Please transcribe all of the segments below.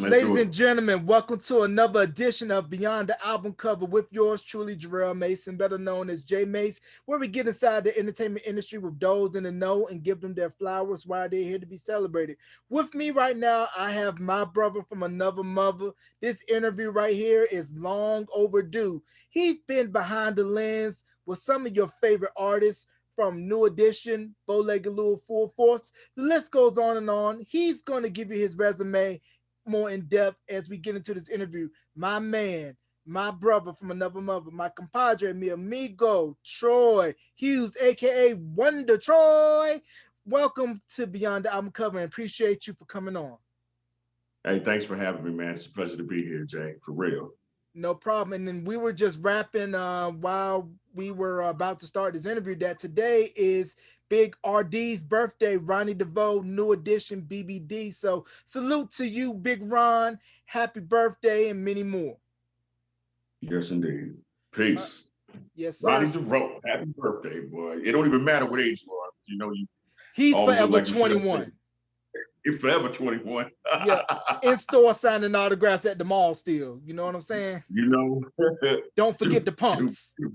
Let's Ladies do it. and gentlemen, welcome to another edition of Beyond the Album Cover with yours truly, Jarrell Mason, better known as J Mace, where we get inside the entertainment industry with those in the know and give them their flowers while they're here to be celebrated. With me right now, I have my brother from another mother. This interview right here is long overdue. He's been behind the lens with some of your favorite artists from New Edition, Bowlegged Lou, Full Force. The list goes on and on. He's going to give you his resume more in depth as we get into this interview. My man, my brother from another mother, my compadre, mi amigo, Troy Hughes, aka Wonder Troy. Welcome to Beyond the Album Cover and appreciate you for coming on. Hey, thanks for having me, man. It's a pleasure to be here, Jay. For real. No problem. And then we were just rapping while we were about to start this interview that today is Big RD's birthday, Ronnie DeVoe, New Edition, BBD. So salute to you, Big Ron. Happy birthday and many more. Yes, indeed. Uh, Peace. yes, sir. Ronnie DeVoe, happy birthday, boy. It don't even matter what age you are. You He's always look forever like you should have been. 21. You're forever 21. Yeah. In store signing autographs at the mall still. You know what I'm saying? you know? Don't forget do, the do, pumps. do.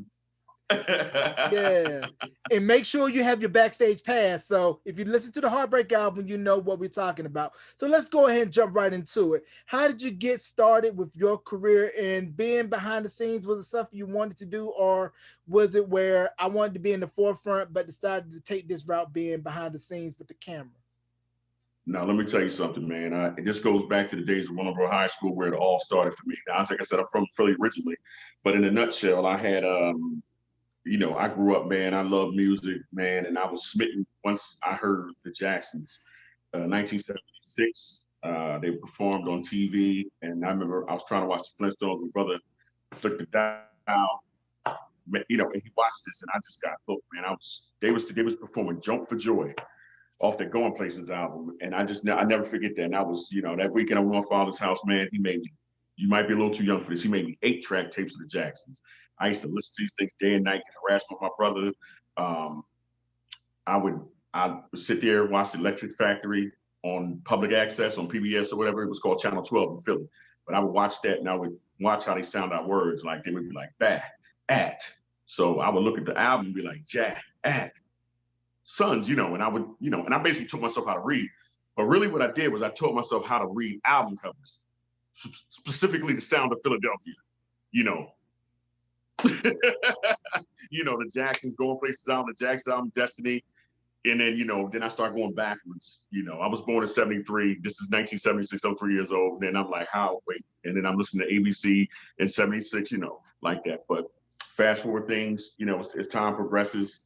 Yeah. And make sure you have your backstage pass. So if you listen to the Heartbreak album, you know what we're talking about. So let's go ahead and jump right into it. How did you get started with your career and being behind the scenes? Was it something you wanted to do, or was it where I wanted to be in the forefront but decided to take this route being behind the scenes with the camera? Now, let me tell you something, man. This goes back to the days of Willowbrook High School where it all started for me. Now, like I said, I'm from Philly originally, but in a nutshell, I had I grew up, man. I love music, man, and I was smitten once I heard the Jacksons. 1976, they performed on TV, and I remember I was trying to watch the Flintstones. My brother flicked the dial, and he watched this, and I just got hooked, man. They was performing "Jump for Joy" off the Going Places album, and I never forget that. And I was, that weekend I went to my father's house, man. He made me. You might be a little too young for this. He made me 8-track tapes of the Jacksons. I used to listen to these things day and night, get harassed with my brother. Um, I would sit there, watch the Electric Factory on public access on PBS or whatever. It was called Channel 12 in Philly. But I would watch that, and I would watch how they sound out words. Like they would be like back, at. So I would look at the album and be like Jack, at, sons, and I would, and I basically taught myself how to read. But really what I did was I taught myself how to read album covers, specifically the sound of Philadelphia, you know. The Jacksons, Going Places album, the Jackson album, Destiny. And then, then I start going backwards. I was born in 73. This is 1976. I'm 3 years old. And then I'm like, how, wait. And then I'm listening to ABC in 76, like that. But fast forward things, as time progresses,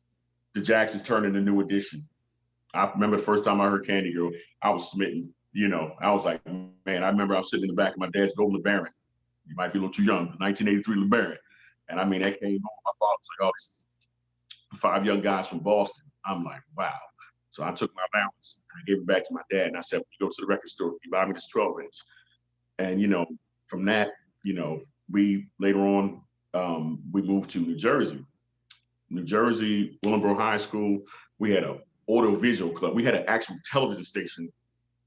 the Jacksons turned into New Edition. I remember the first time I heard Candy Girl, I was smitten. I was like, man, I remember I was sitting in the back of my dad's gold LeBaron. You might be a little too young, 1983 LeBaron. And I mean, that came on. My father was like, oh, these 5 young guys from Boston. I'm like, wow. So I took my allowance and I gave it back to my dad. And I said, you go to the record store, you buy me this 12-inch. And, from that, we later on, we moved to New Jersey. New Jersey, Willowbrook High School, we had an audiovisual club. We had an actual television station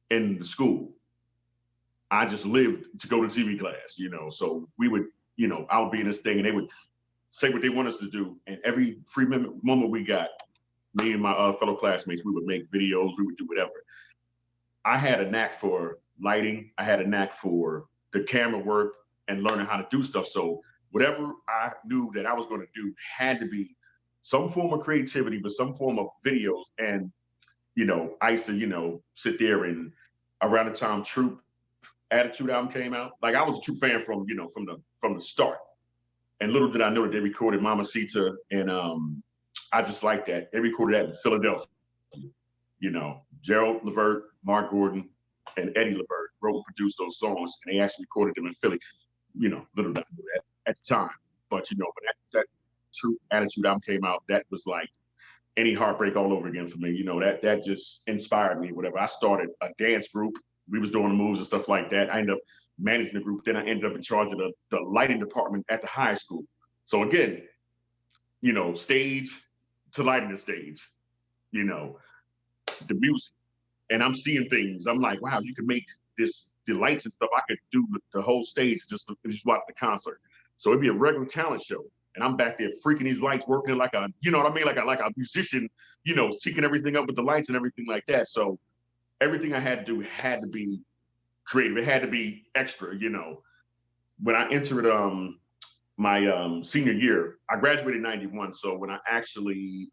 in the school. I just lived to go to TV class, So we would, I would be in this thing and they would say what they want us to do. And every free moment we got, me and my fellow classmates, we would make videos, we would do whatever. I had a knack for lighting. I had a knack for the camera work and learning how to do stuff. So whatever I knew that I was going to do had to be some form of creativity, but some form of videos. And, I used to, sit there and around the time Troop Attitude album came out, like I was a Troop fan from the start. And little did I know that they recorded Mamacita, and I just like that. They recorded that in Philadelphia. Gerald Levert, Mark Gordon, and Eddie Levert wrote and produced those songs, and they actually recorded them in Philly. Little did I know that at the time. But when that True Attitude album came out, that was like any heartbreak all over again for me. That just inspired me. Whatever. I started a dance group. We was doing the moves and stuff like that. I ended up managing the group. Then I ended up in charge of the lighting department at the high school. So again, stage to lighting the stage, the music. And I'm seeing things. I'm like, wow, you can make this the lights and stuff, I could do the whole stage just watch the concert. So it'd be a regular talent show. And I'm back there freaking these lights, working like a, you know what I mean? Like a musician, syncing everything up with the lights and everything like that. So everything I had to do had to be creative. It had to be extra. When I entered my senior year, I graduated in 91. So when I actually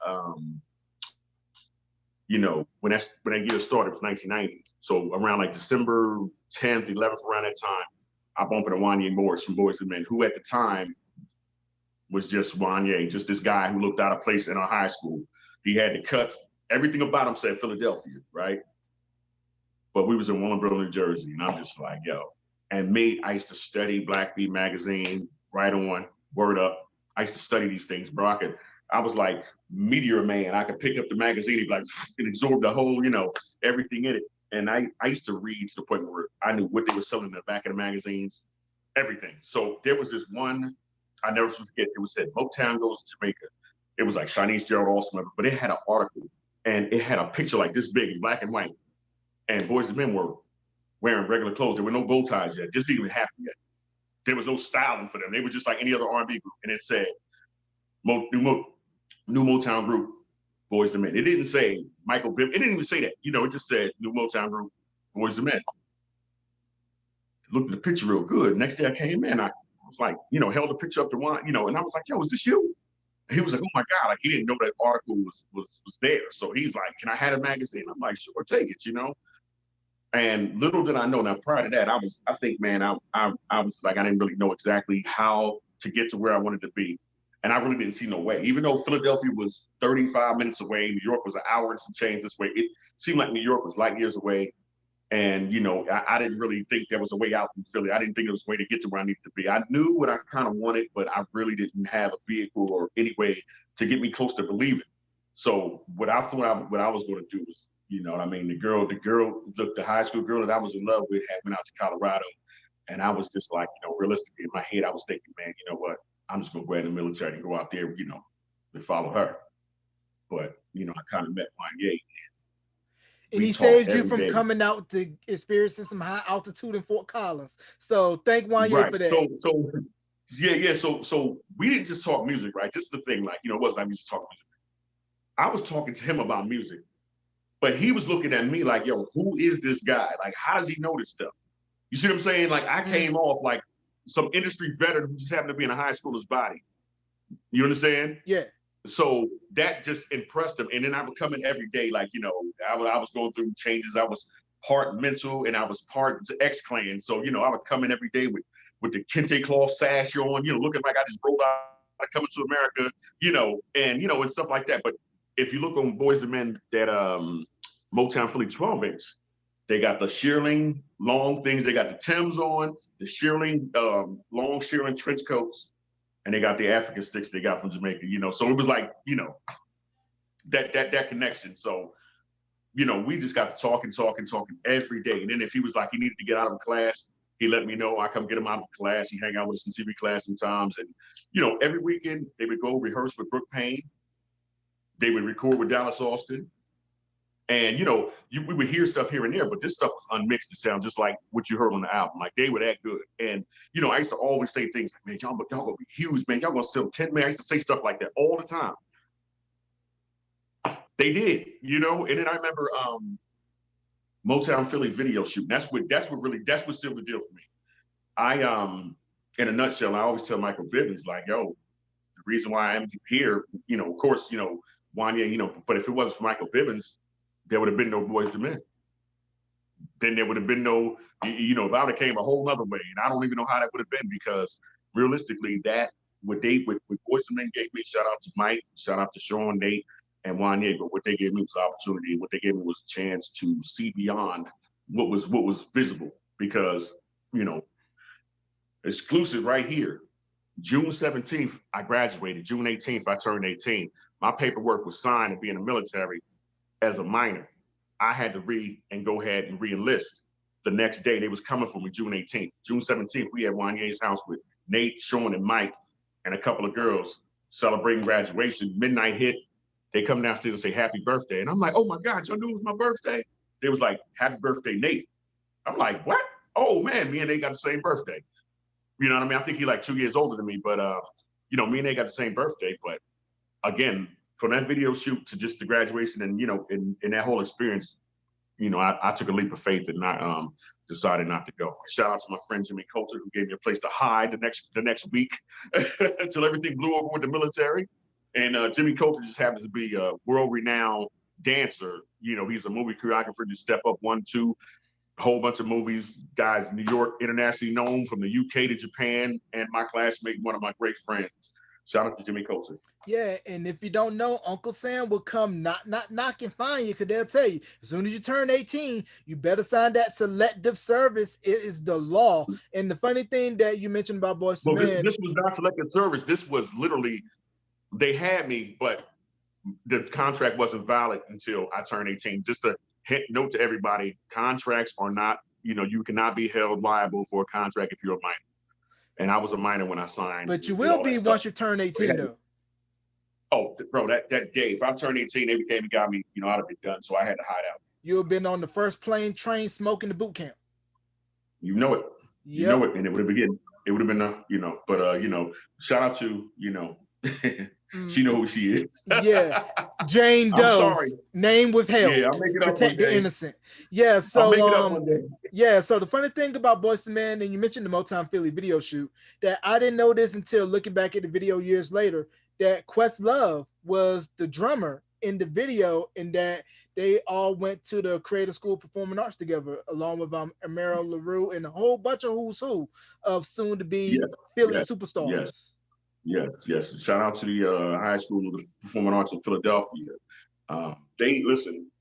when that year started, it was 1990. So around like December 10th, 11th, around that time, I bumped into Wanye Morris from Boyz II Men, who at the time was just Wanye, just this guy who looked out of place in our high school. He had the cuts. Everything about him said Philadelphia, right? But we was in Willingboro, New Jersey, and I'm just like, yo. And me, I used to study Black Beat magazine, right on, Word Up. I used to study these things, bro. I was like Meteor Man. I could pick up the magazine and like and absorb the whole, everything in it. And I used to read to the point where I knew what they were selling in the back of the magazines, everything. So there was this one, I never forget, it was said Motown goes to Jamaica. It was like Shanice Gerald Austin, but it had an article and it had a picture like this big in black and white. And Boyz II Men were wearing regular clothes. There were no bow ties yet. This didn't even happen yet. There was no styling for them. They were just like any other R&B group. And it said, new Motown group, Boyz II Men. It didn't say Michael Bibb. It didn't even say that. It just said new Motown group, Boyz II Men. Looked at the picture real good. Next day I came in, I was like, held the picture up to one, and I was like, yo, is this you? And he was like, oh my God, like he didn't know that article was there. So he's like, can I have a magazine? I'm like, sure, take it, And little did I know. Now, prior to that, I think, man, I was like, I didn't really know exactly how to get to where I wanted to be. And I really didn't see no way. Even though Philadelphia was 35 minutes away, New York was an hour and some change this way, it seemed like New York was light years away. And, I didn't really think there was a way out in Philly. I didn't think there was a way to get to where I needed to be. I knew what I kind of wanted, but I really didn't have a vehicle or any way to get me close to believing. So what I thought what I was going to do was, what I mean? The girl, the high school girl that I was in love with had went out to Colorado. And I was just like, realistically in my head, I was thinking, man, you know what? I'm just going to go in the military and go out there, and follow her. But, I kind of met Wanye. And he saved you from coming out to experiencing some high altitude in Fort Collins. So thank Wanye for that. So we didn't just talk music, right? This is the thing, like, it wasn't like we just talk music. I was talking to him about music, but he was looking at me like, yo, who is this guy? Like, how does he know this stuff? You see what I'm saying? Like, I came off like some industry veteran who just happened to be in a high schooler's body. You understand? Yeah. So that just impressed him. And then I would come in every day, like, I was going through changes. I was part mental and I was part X-Clan. So, I would come in every day with the kente cloth sash on, looking like I just rolled out coming to America, and stuff like that. But if you look on Boyz II Men, that Motown Philly 12-inch, they got the shearling long things. They got the Timbs on, the shearling, long shearling trench coats. And they got the African sticks they got from Jamaica, So it was like, that connection. So, we just got to talking every day. And then if he was like, he needed to get out of a class, he let me know. I come get him out of class. He hang out with us in TV class sometimes. And, every weekend they would go rehearse with Brooke Payne. They would record with Dallas Austin. And, we would hear stuff here and there, but this stuff was unmixed. It sounds just like what you heard on the album. Like, they were that good. And, I used to always say things like, man, y'all gonna be Hughes, man. Y'all gonna sell 10 million. I used to say stuff like that all the time. They did, And then I remember Motown Philly video shoot. That's what sealed the deal for me. I, in a nutshell, I always tell Michael Bivins, like, yo, the reason why I'm here, of course, Wanye, but if it wasn't for Michael Bivins, there would have been no Boyz II Men. Then there would have been no, if I would have came a whole nother way. And I don't even know how that would have been, because realistically, what Boyz II Men gave me, shout out to Mike, shout out to Sean, Nate, and Wanye, but what they gave me was opportunity. What they gave me was a chance to see beyond what was visible, because, exclusive right here. June 17th, I graduated. June 18th, I turned 18. My paperwork was signed to be in the military as a minor. I had to go ahead and re-enlist. The next day, they was coming for me, June 18th. June 17th, we at Wanye's house with Nate, Sean, and Mike, and a couple of girls celebrating graduation. Midnight hit. They come downstairs and say, happy birthday. And I'm like, oh my God, y'all knew it was my birthday? They was like, happy birthday, Nate. I'm like, what? Oh man, me and they got the same birthday. You know what I mean? I think he's like 2 years older than me, but me and they got the same birthday. But again, from that video shoot to just the graduation and in that whole experience, I took a leap of faith and not decided not to go. Shout out to my friend Jimmy Coulter, who gave me a place to hide the next week until everything blew over with the military. And Jimmy Coulter just happens to be a world-renowned dancer. He's a movie choreographer. Just Step Up 1, 2, a whole bunch of movies. Guys, New York, internationally known from the UK to Japan, and my classmate, one of my great friends. Shout out to Jimmy Coulter. Yeah, and if you don't know, Uncle Sam will come knock and find you because they'll tell you as soon as you turn 18, you better sign that selective service. It is the law. And the funny thing that you mentioned about Boyz II Well, this, Men, this was not selective service. This was literally, they had me, but the contract wasn't valid until I turned 18. Just a note to everybody, contracts are not, you cannot be held liable for a contract if you're a minor. And I was a minor when I signed but you and did will all that be stuff. once you turn 18, though. Oh, bro, that day, if I turned 18, they came and got me, I'd have been done. So I had to hide out. You'll have been on the first plane train smoking the boot camp. You know it. You Yep. know it. And it would have been, shout out to, she know who she is. Yeah. Jane I'm Doe, sorry. name withheld. Yeah, I'll make it up Protect one the day. innocent. Yeah, I'll make so it up one day. yeah, so the funny thing about Boyz II Men, and you mentioned the Motown Philly video shoot, that I didn't know this until looking back at the video years later, that Questlove was the drummer in the video, and that they all went to the Creative School of Performing Arts together, along with Amara LaRue and a whole bunch of who's who of soon to be Yes, Philly yes, yes, superstars. yes. Shout out to the High School of the Performing Arts in Philadelphia. They listen.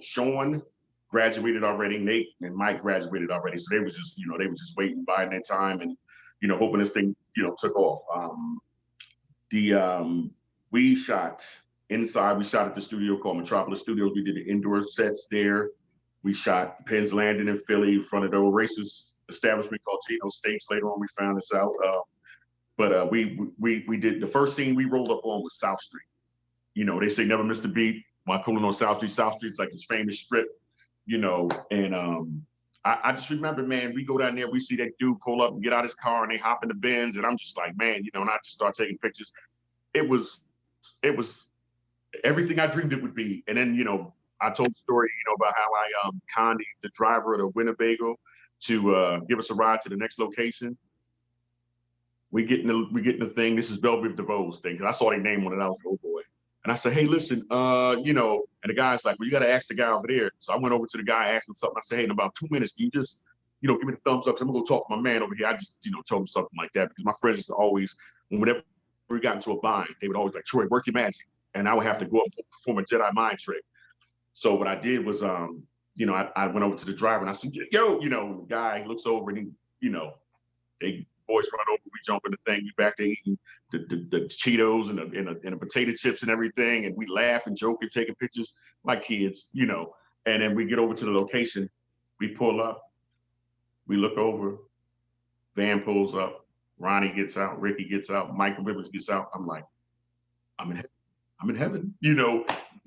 Sean graduated already. Nate and Mike graduated already. So they was just waiting, biding their time, and hoping this thing took off. We shot inside. We shot at the studio called Metropolis Studios. We did the indoor sets there. We shot Penn's Landing in Philly in front of the old racist establishment called Gino Steaks. Later on, we found this out. But we did the first scene we rolled up on was South Street. They say never miss a beat while cooling on South Street. South Street's like this famous strip, and I just remember, man, we go down there, we see that dude pull up and get out his car and they hop in the Benz, and I'm just like, man, and I just start taking pictures. It was everything I dreamed it would be. And then, I told the story, about how I conned the driver of the Winnebago to give us a ride to the next location. We get in the thing. This is Bellevue DeVoe's thing, because I saw their name on it. I was like, oh boy. And I said, hey, listen, and the guy's like, well, you got to ask the guy over there. So I went over to the guy, asked him something. I said, hey, in about 2 minutes, can you just, give me the thumbs up? Cause I'm gonna go talk to my man over here. I just, told him something like that, because my friends just always, whenever we got into a bind, they would always like, Troy, work your magic. And I would have to go up and perform a Jedi mind trick. So what I did was, I went over to the driver and I said, yo, the guy looks over and he, they boys run over, we jump in the thing, we back there eating the Cheetos and the potato chips and everything, and we laugh and joke and taking pictures like kids, and then we get over to the location, we pull up, we look over, van pulls up, Ronnie gets out, Ricky gets out, Michael Rivers gets out. I'm like, I'm in heaven,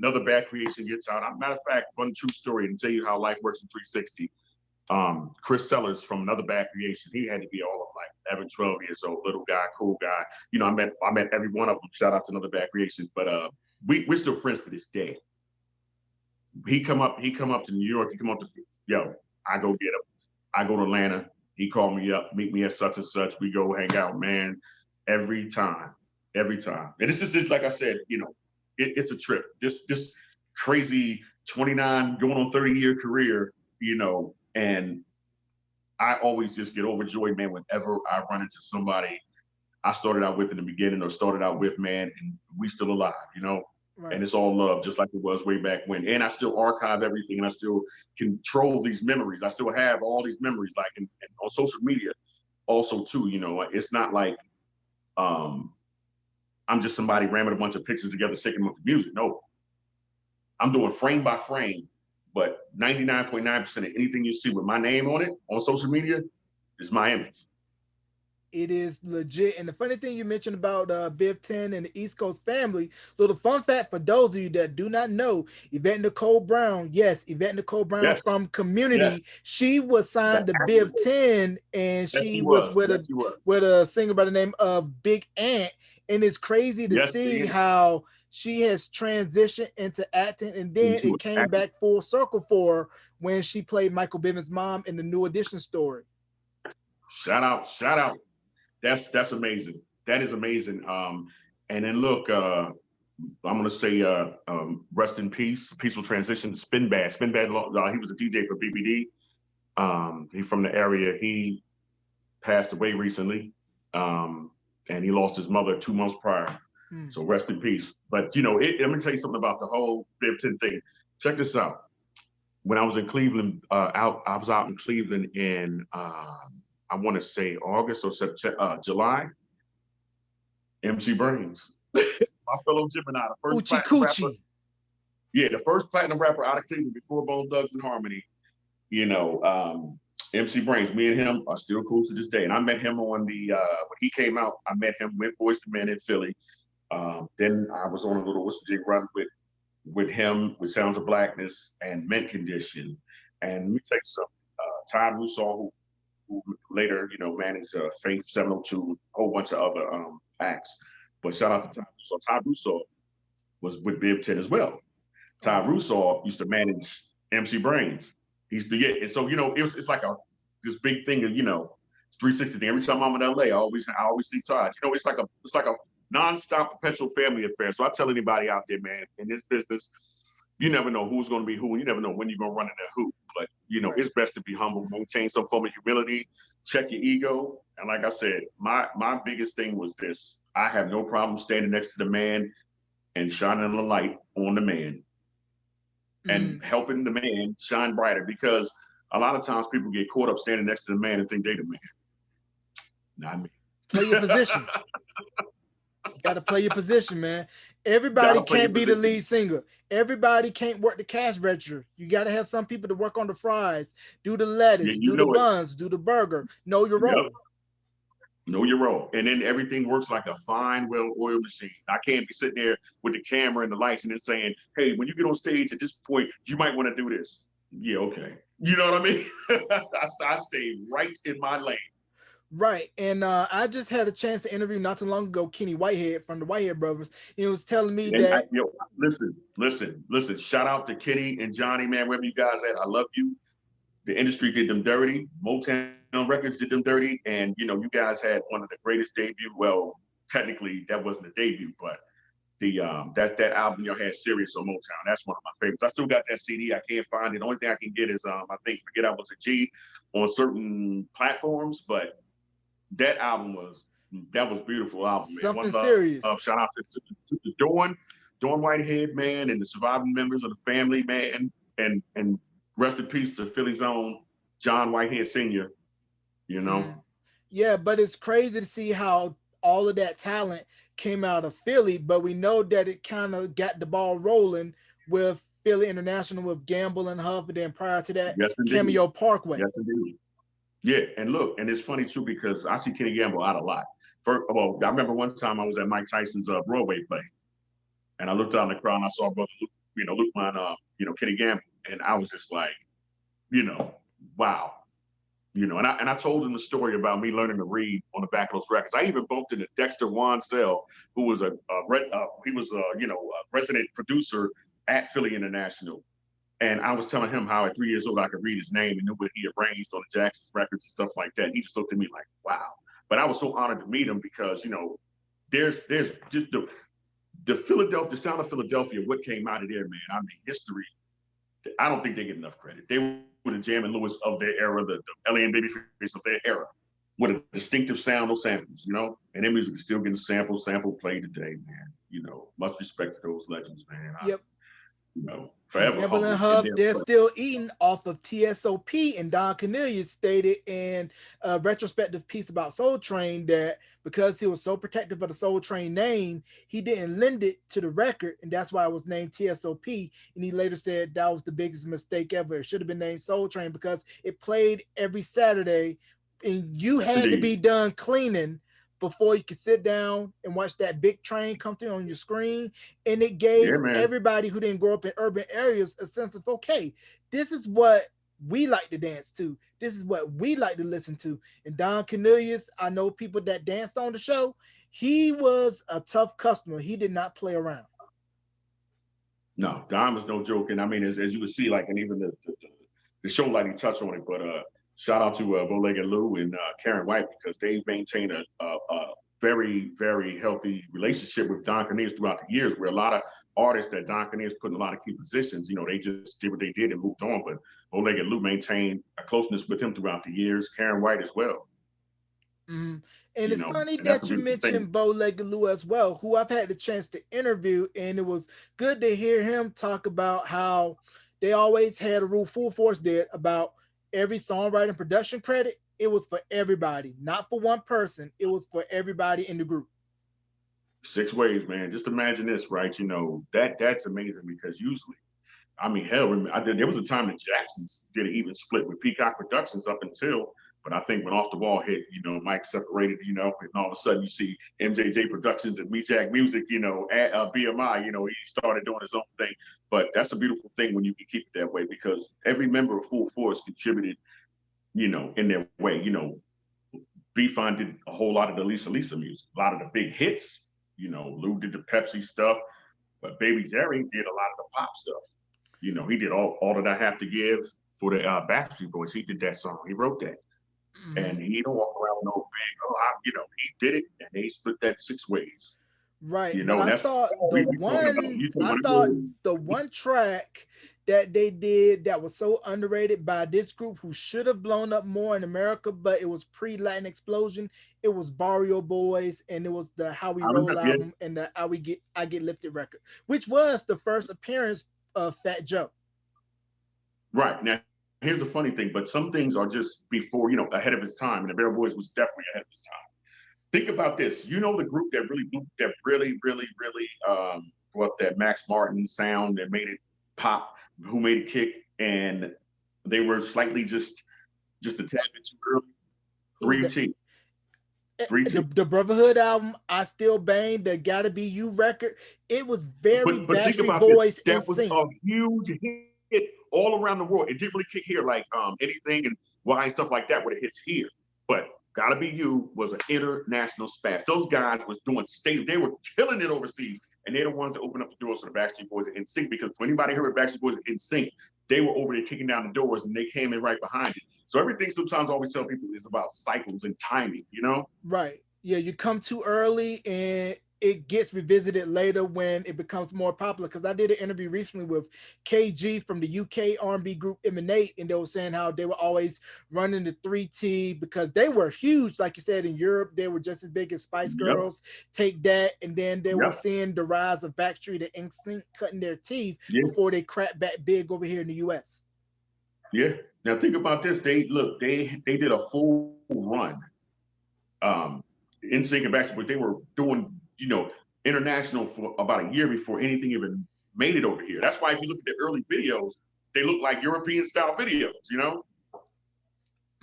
Another Bad Creation gets out. Matter of fact, fun true story, and tell you how life works in 360. Chris Sellers from Another Bad Creation, he had to be all of like 11, 12 years old, little guy, cool guy. I met every one of them. Shout out to Another Bad Creation. But we're still friends to this day. He come up to New York. He come up to, I go get him. I go to Atlanta. He called me up, meet me at such and such. We go hang out, man. Every time. And this is just, like I said, it's a trip. This crazy 29 going on 30-year career, and I always just get overjoyed, man, whenever I run into somebody I started out with in the beginning or started out with, man, and we still alive, Right. And it's all love, just like it was way back when. And I still archive everything, and I still control these memories. I still have all these memories, like and on social media also too, it's not like I'm just somebody ramming a bunch of pictures together, sticking them with the music. No, I'm doing frame by frame, but 99.9% of anything you see with my name on it on social media is my image. It is legit. And the funny thing you mentioned about Biv 10 and the East Coast family, little fun fact for those of you that do not know, Yvette Nicole Brown, yes, Yvette Nicole Brown Yes, from Community, yes, she was the signed to Biv actress. 10 and Yes, she she was was. Yes, she was. with a singer by the name of Big Ant. And it's crazy to Yes, see Big how she has transitioned into acting and then into it an came actor. back full circle for her when she played Michael Bivins' mom in the New Edition story. Shout out, shout out. That's amazing. That is amazing. And then look, I'm gonna say rest in peace, peaceful transition. Spinbad, Spinbad. He was a DJ for BBD. He from the area. He passed away recently, um, and he lost his mother 2 months prior. Hmm. So rest in peace. But let me tell you something about the whole Bivton thing. Check this out. When I was in Cleveland, I was out in Cleveland in I want to say August or September, July. MC Brains, my fellow Gemini, the first Uchi platinum rapper. Coochie. Yeah, the first platinum rapper out of Cleveland before Bone Thugs and Harmony. You know, MC Brains. Me and him are still cool to this day. And I met him on the when he came out. I met him with Boys to Men in Philly. Then I was on a little Whistle Jig run with him with Sounds of Blackness and Mint Condition. And let me tell you something. Todd Russo, who later, managed Faith 702, a whole bunch of other acts. But shout out to Todd Russo. Todd Russo was with Biv 10 as well. Todd Uh-huh. Russo used to manage MC Brains. He's the yeah, and so it's like a this big thing of it's 360 thing. Every time I'm in LA, I always see Todd. It's like a nonstop perpetual family affair. So I tell anybody out there, man, in this business, you never know who's going to be who, and you never know when you're going to run into who. But Right. it's best to be humble, maintain some form of humility, check your ego. And like I said, my biggest thing was this: I have no problem standing next to the man and shining a light on the man and Mm. helping the man shine brighter because a lot of times people get caught up standing next to the man and think they the man. Not me. Play your position. You got to play your position, man. Everybody Gotta play your can't be the position. lead singer. Everybody can't work the cash register. You got to have some people to work on the fries, do the Yeah, lettuce, you do the know it. buns, do the burger. Know your Yep. role. Know your role. And then everything works like a fine, well-oiled machine. I can't be sitting there with the camera and the lights and then saying, hey, when you get on stage at this point, you might want to do this. Yeah, okay. You know what I mean? I stay right in my lane. Right. And I just had a chance to interview not too long ago Kenny Whitehead from the Whitehead Brothers. He was telling me And that listen. Shout out to Kenny and Johnny, man, wherever you guys at. I love you. The industry did them dirty. Motown Records did them dirty, and you guys had one of the greatest debut. Well, technically that wasn't a debut, but that album y'all had Serious on Motown. That's one of my favorites. I still got that CD. I can't find it. The only thing I can get is I think Forget I Was a G on certain platforms, but that album was beautiful album, man. One something love. Shout serious. out to Sister Dawn Whitehead, man, and the surviving members of the family, man, and rest in peace to Philly's own John Whitehead Sr. You Mm. know, Yeah, but it's crazy to see how all of that talent came out of Philly, but we know that it kind of got the ball rolling with Philly International with Gamble and Huff, and then prior to that, yes indeed, Cameo Parkway. yes indeed. Yeah, and look, and it's funny too because I see Kenny Gamble out a lot. Well, I remember one time I was at Mike Tyson's Broadway play, and I looked out in the crowd and I saw brother Luke, Luke Mine, Kenny Gamble, and I was just like, you know, wow. And I told him the story about me learning to read on the back of those records. I even bumped into Dexter Wansell, who was a resident producer at Philly International. And I was telling him how at 3 years old I could read his name and knew what he arranged on the Jackson's records and stuff like that. He just looked at me like, wow. But I was so honored to meet him because, there's just the sound of Philadelphia, what came out of there, man. I mean, history. I don't think they get enough credit. They were the Jam and Lewis of their era, the LA and Babyface of their era, with a distinctive sound, no samples. And their music is still getting sample played today, man. Much respect to those legends, man. Yep. And Forever Gamble and humbled in Huff, their they're presence. still eating off of TSOP. And Don Cornelius stated in a retrospective piece about Soul Train that because he was so protective of the Soul Train name, he didn't lend it to the record. And that's why it was named TSOP. And he later said that was the biggest mistake ever. It should have been named Soul Train because it played every Saturday and you Yes, had to be indeed. done cleaning before you could sit down and watch that big train come through on your screen. And it Yeah, gave man. everybody who didn't grow up in urban areas a sense of, okay, this is what we like to dance to. This is what we like to listen to. And Don Cornelius, I know people that danced on the show. He was a tough customer. He did not play around. No, Don was no joke. And I mean, as you would see, like, and even the show, like, he touched on it, but shout out to Bow-Legged Lou and Karen White, because they maintained a very, very healthy relationship with Don Cornelius throughout the years, where a lot of artists that Don Cornelius put in a lot of key positions, they just did what they did and moved on. But Bow-Legged Lou maintained a closeness with him throughout the years, Karen White as well, Mhm. And it's funny and that's a that you beautiful thing. mentioned Bo Legaloo as well, who I've had the chance to interview, and it was good to hear him talk about how they always had a rule, full force did, about every songwriting production credit. It was for everybody, not for one person. It was for everybody in the group. 6 ways, man. Just imagine this, right? That's amazing, because usually, I mean, hell, there was a time that Jackson's did an even split with Peacock Productions up until, but I think when Off the Wall hit, Mike separated, and all of a sudden you see MJJ Productions and We Jack Music, at BMI, he started doing his own thing. But that's a beautiful thing when you can keep it that way, because every member of Full Force contributed, in their way. B-Fun did a whole lot of the Lisa music, a lot of the big hits. Lou did the Pepsi stuff, but Baby Jerry did a lot of the pop stuff. He did all that I have to give for the Backstreet Boys. He did that song. He wrote that, Mhm. and he don't walk around with no big. He did it, and they split that 6 ways. Right, but And I that's thought the we talking about. one You talking I about thought the one track that they did that was so underrated by this group who should have blown up more in America, but it was pre-Latin explosion. It was Barrio Boys, and it was the How We I Roll remember. Yeah, album and the I Get Lifted record, which was the first appearance of Fat Joe. right. Now, here's the funny thing, but some things are just before, ahead of his time, and the Bear Boys was definitely ahead of his time. Think about this. The group that really blew, that really, really, really brought that Max Martin sound that made it pop, who made it kick, and they were slightly just a tad bit too early. Who was Three that? T, 3T. The Brotherhood album, I Still Bang, the Gotta Be You record. It was very But think Backstreet about this. Boys in That was sync. a huge hit all around the world. It didn't really kick here like anything and why stuff like that when it hits here. But Gotta Be You was an international smash. Those guys was doing state. They were killing it overseas. And they're the ones that opened up the doors for the Backstreet Boys in sync. Because for anybody here with Backstreet Boys in sync, they were over there kicking down the doors and they came in right behind it. So everything sometimes I always tell people is about cycles and timing. Right. Yeah, you come too early and it gets revisited later when it becomes more popular. Because I did an interview recently with KG from the UK R&B group Emanate, and they were saying how they were always running the 3T because they were huge, like you said, in Europe. They were just as big as Spice Yep. Girls. Take that, and then they were Yep. seeing the rise of Backstreet and NSYNC cutting their teeth Yeah. before they cracked back big over here in the US. Yeah. Now think about this. They did a full run. Um, in sync and Backstreet Boys, they were doing, international for about a year before anything even made it over here. That's why if you look at the early videos, they look like European style videos.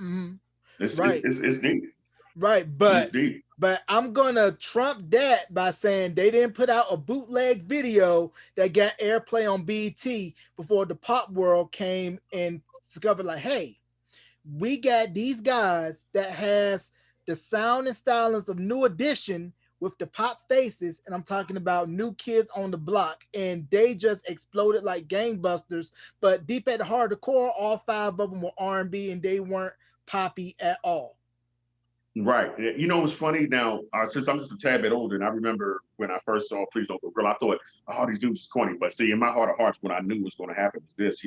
Mhm. It's it's Right. it's, it's deep. Right, It's deep. but I'm gonna trump that by saying they didn't put out a bootleg video that got airplay on BT before the pop world came and discovered like, hey, we got these guys that has the sound and stylings of New Edition with the pop faces, and I'm talking about New Kids on the Block, and they just exploded like gangbusters. But deep at the heart of the core, all five of them were R&B, and they weren't poppy at all. Right. What's funny now, since I'm just a tad bit older, and I remember when I first saw Please Don't Go Girl, I thought, oh, these dudes is corny. But see, in my heart of hearts, what I knew was going to happen was this.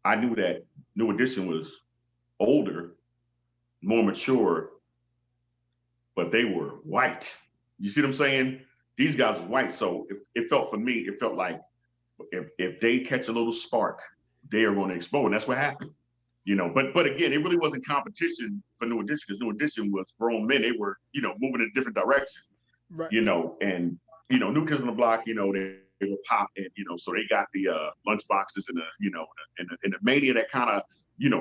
I knew that New Edition was older, more mature, but they were white. You see what I'm saying? These guys were white. So if it felt for me, it felt like if they catch a little spark, they are going to explode. And that's what happened. But again, it really wasn't competition for New Edition, because New Edition was grown men. They were, moving in a different direction, Right. and New Kids on the Block, they were pop, and so they got the lunch boxes and the mania that kind of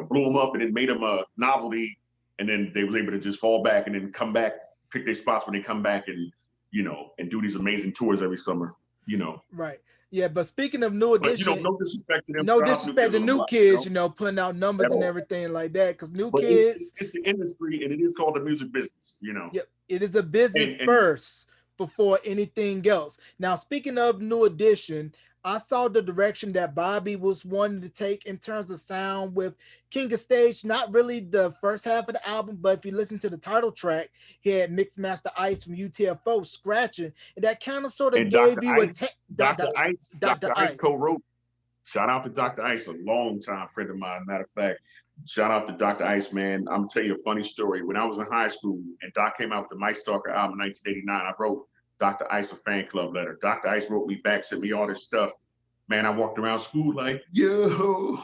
blew them up, and it made them a novelty, and then they was able to just fall back and then come back, pick their spots when they come back, and and do these amazing tours every summer. Right. Yeah, but speaking of New But Edition, no disrespect to them. no Shout out to New disrespect Kids to on the New Block, Kids, putting out numbers at and all. everything like that. Because New But Kids, it's the industry, and it is called the music business. yep, it is a business And first before anything else. Now, speaking of New Edition, I saw the direction that Bobby was wanting to take in terms of sound with King of Stage. Not really the first half of the album, but if you listen to the title track, he had Mixed Master Ice from UTFO scratching, and that kind of sort of and Dr. gave you a Ice, Dr. Ice, Dr. Dr. Ice Ice. co-wrote. Shout out to Dr. Ice, a long time friend of mine. Matter of fact, shout out to Dr. Ice, man. I'm gonna tell you a funny story. When I was in high school and Doc came out with the Mike Stalker album in 1989, I wrote Dr. Ice a fan club letter. Dr. Ice wrote me back, sent me all this stuff. Man, I walked around school like, yo.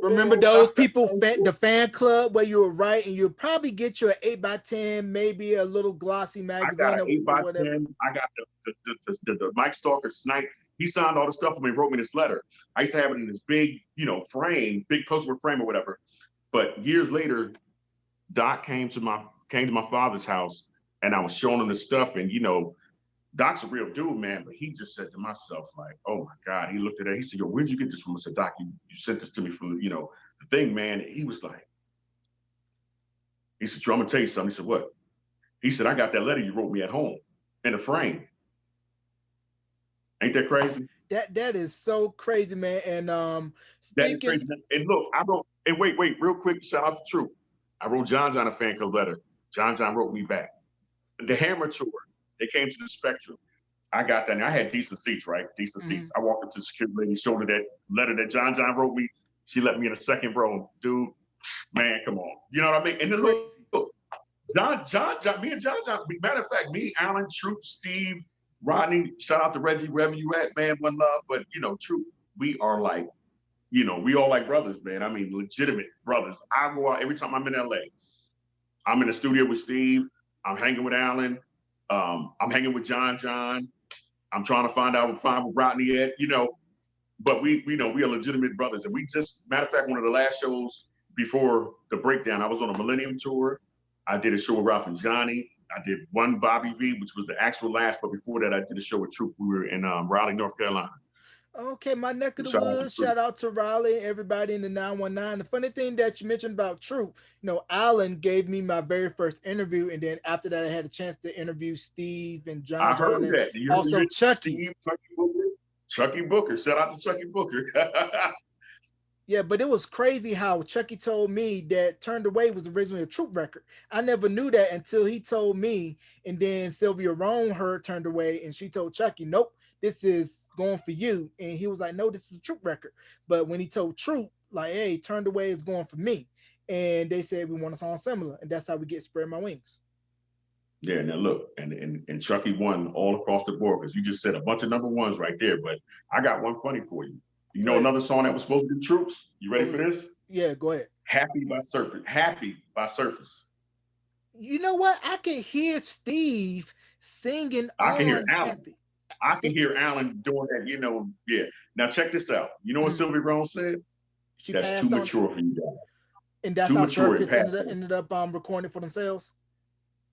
Remember those Dr. people, Ice. the fan club where you were right, and you'll probably get your 8x10, maybe a little glossy I got magazine an or 8 by whatever. 10. I got the Mike Stalker snipe. He signed all the stuff for me, wrote me this letter. I used to have it in this big, frame, big postboard frame or whatever. But years later, Doc came to my father's house, and I was showing him the stuff. And Doc's a real dude, man. But he just said to myself, like, "Oh my God!" He looked at it. He said, "Yo, where'd you get this from?" I said, "Doc, you sent this to me from the thing, man." And he was like, he said, "Yo, I'm gonna tell you something." He said, "What?" He said, "I got that letter you wrote me at home in a frame." Ain't that crazy? That is so crazy, man. And That is speaking, crazy. And look, I wrote. And wait, real quick, shout out to True. I wrote John a fan club letter. John wrote me back. The Hammer tour, they came to the Spectrum. I got that. And I had decent seats, right? Decent seats. I walked up to the security lady, showed her that letter that John wrote me. She let me in the second row. Dude, man, come on. You know what I mean? And then look, crazy. me and John, matter of fact, me, Alan, Troop, Steve, Rodney, shout out to Reggie, wherever you at, man, one love. But, Troop, we are like, we all like brothers, man. I mean, legitimate brothers. I go out every time I'm in LA. I'm in the studio with Steve. I'm hanging with Alan. I'm hanging with John. I'm trying to find where Rodney at, But we know we are legitimate brothers. And we just, matter of fact, one of the last shows before the breakdown, I was on a Millennium tour. I did a show with Ralph and Johnny. I did one Bobby V, which was the actual last. But before that, I did a show with Troop. We were in Raleigh, North Carolina. Okay, my neck of the Shout out to woods. Troop. Shout out to Raleigh, everybody in the 919. The funny thing that you mentioned about Troop, Alan gave me my very first interview, and then after that, I had a chance to interview Steve and I John, heard and that. You also heard Chucky. Steve, Chucky Booker. Chucky Booker. Shout out to Chucky Booker. Yeah, but it was crazy how Chucky told me that Turned Away was originally a Troop record. I never knew that until he told me, and then Sylvia Rone heard Turned Away, and she told Chucky, "Nope, this is going for you." And he was like, "No, this is a Troop record." But when he told Troop, like, "Hey, Turned Away is going for me," and they said we want a song similar, and that's how we get Spread My Wings. Yeah, now look, and Chucky won all across the board because you just said a bunch of number ones right there. But I got one funny for you. You Go know ahead. another song that was supposed to be Troops? You What ready for was it? this? Yeah, go ahead. Happy by Surface. Happy by Surface. You know what? I can hear Steve singing I can hear on Alan. Happy. I can See, hear Alan doing that, yeah. Now check this out. You know what mm, Sylvie Rose said? she That's too passed on, mature for you guys. and that's Too how mature and Surface past ended up that. recording it for themselves.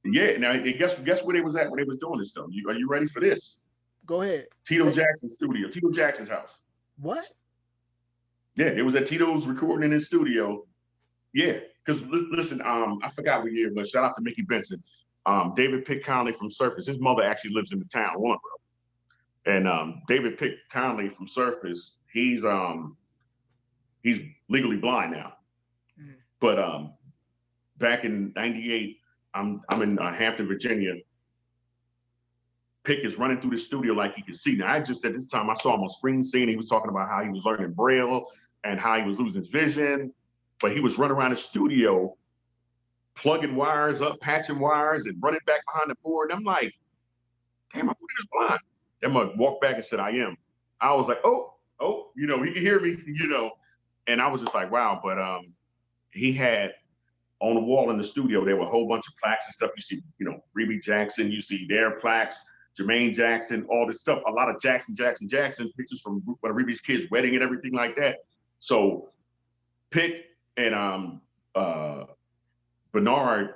Yeah, now guess where they was at when they was doing this stuff. Are you ready for this? Go ahead. Tito Jackson's studio, Tito Jackson's house. What? Yeah, it was at Tito's recording in his studio. Yeah, because listen, I forgot what year, but shout out to Mickey Benson. David Pitt Conley from Surface. His mother actually lives in the town, Warner. And David Pitt Conley from Surface, he's legally blind now. Mm. But back in '98, I'm in Hampton, Virginia. Pick is running through the studio like he could see. Now, I just at this time I saw him on screen seeing he was talking about how he was learning Braille and how he was losing his vision, but he was running around the studio, plugging wires up, patching wires, and running back behind the board. And I'm like, damn, I thought he was blind. That mug walked back and said, "I am." I was like, oh, he can hear me, and I was just like, wow. But he had on the wall in the studio, there were a whole bunch of plaques and stuff. You see, Reby Jackson, you see their plaques, Jermaine Jackson, all this stuff. A lot of Jackson pictures from one of Reby's kids' wedding and everything like that. So Pick and Bernard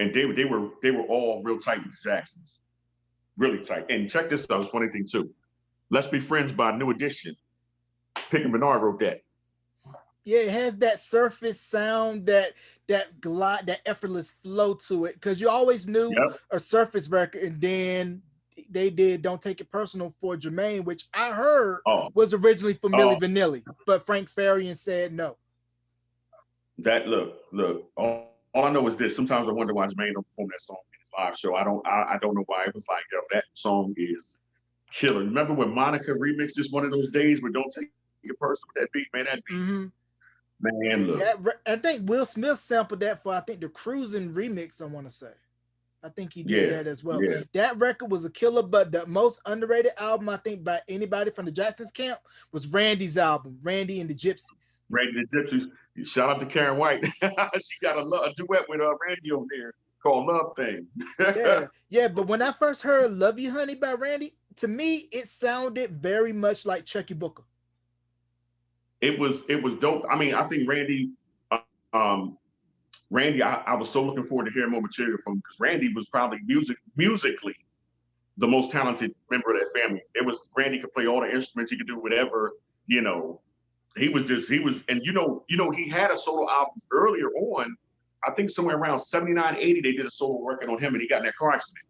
and they were all real tight with the Jacksons, really tight. And check this out, it's a funny thing too. Let's Be Friends by New Edition. Pick and Bernard wrote that. Yeah, it has that surface sound, that glide, that effortless flow to it. Because you always knew Yep. a surface record, and then they did "Don't Take It Personal" for Jermaine, which I heard Oh, was originally for Milli oh, Vanilli, but Frank Farian said no. that look. All I know is this. Sometimes I wonder why Jermaine don't perform that song in his live show. I don't know why. It was like, yo, that song is killer. Remember when Monica remixed just one of those days where "Don't Take It Personal" with that beat, man? That beat, Mm-hmm. man, look. I think Will Smith sampled that for, I think, the Cruising remix. I want to say. I think he did Yeah, that as well. yeah. That record was a killer, but the most underrated album, I think, by anybody from the Jacksons camp was Randy's album, Randy and the Gypsies. Randy the Gypsies. Shout out to Karen White. She got a duet with Randy on there called "Love Thing." Yeah, yeah. But when I first heard "Love You, Honey" by Randy, to me it sounded very much like Chucky Booker. It was dope. I mean, I think um, Randy, I was so looking forward to hearing more material from him because Randy was probably musically the most talented member of that family. It was Randy could play all the instruments, he could do whatever, you know. And he had a solo album earlier on. I think somewhere around 79, 80, they did a solo working on him and he got in that car accident.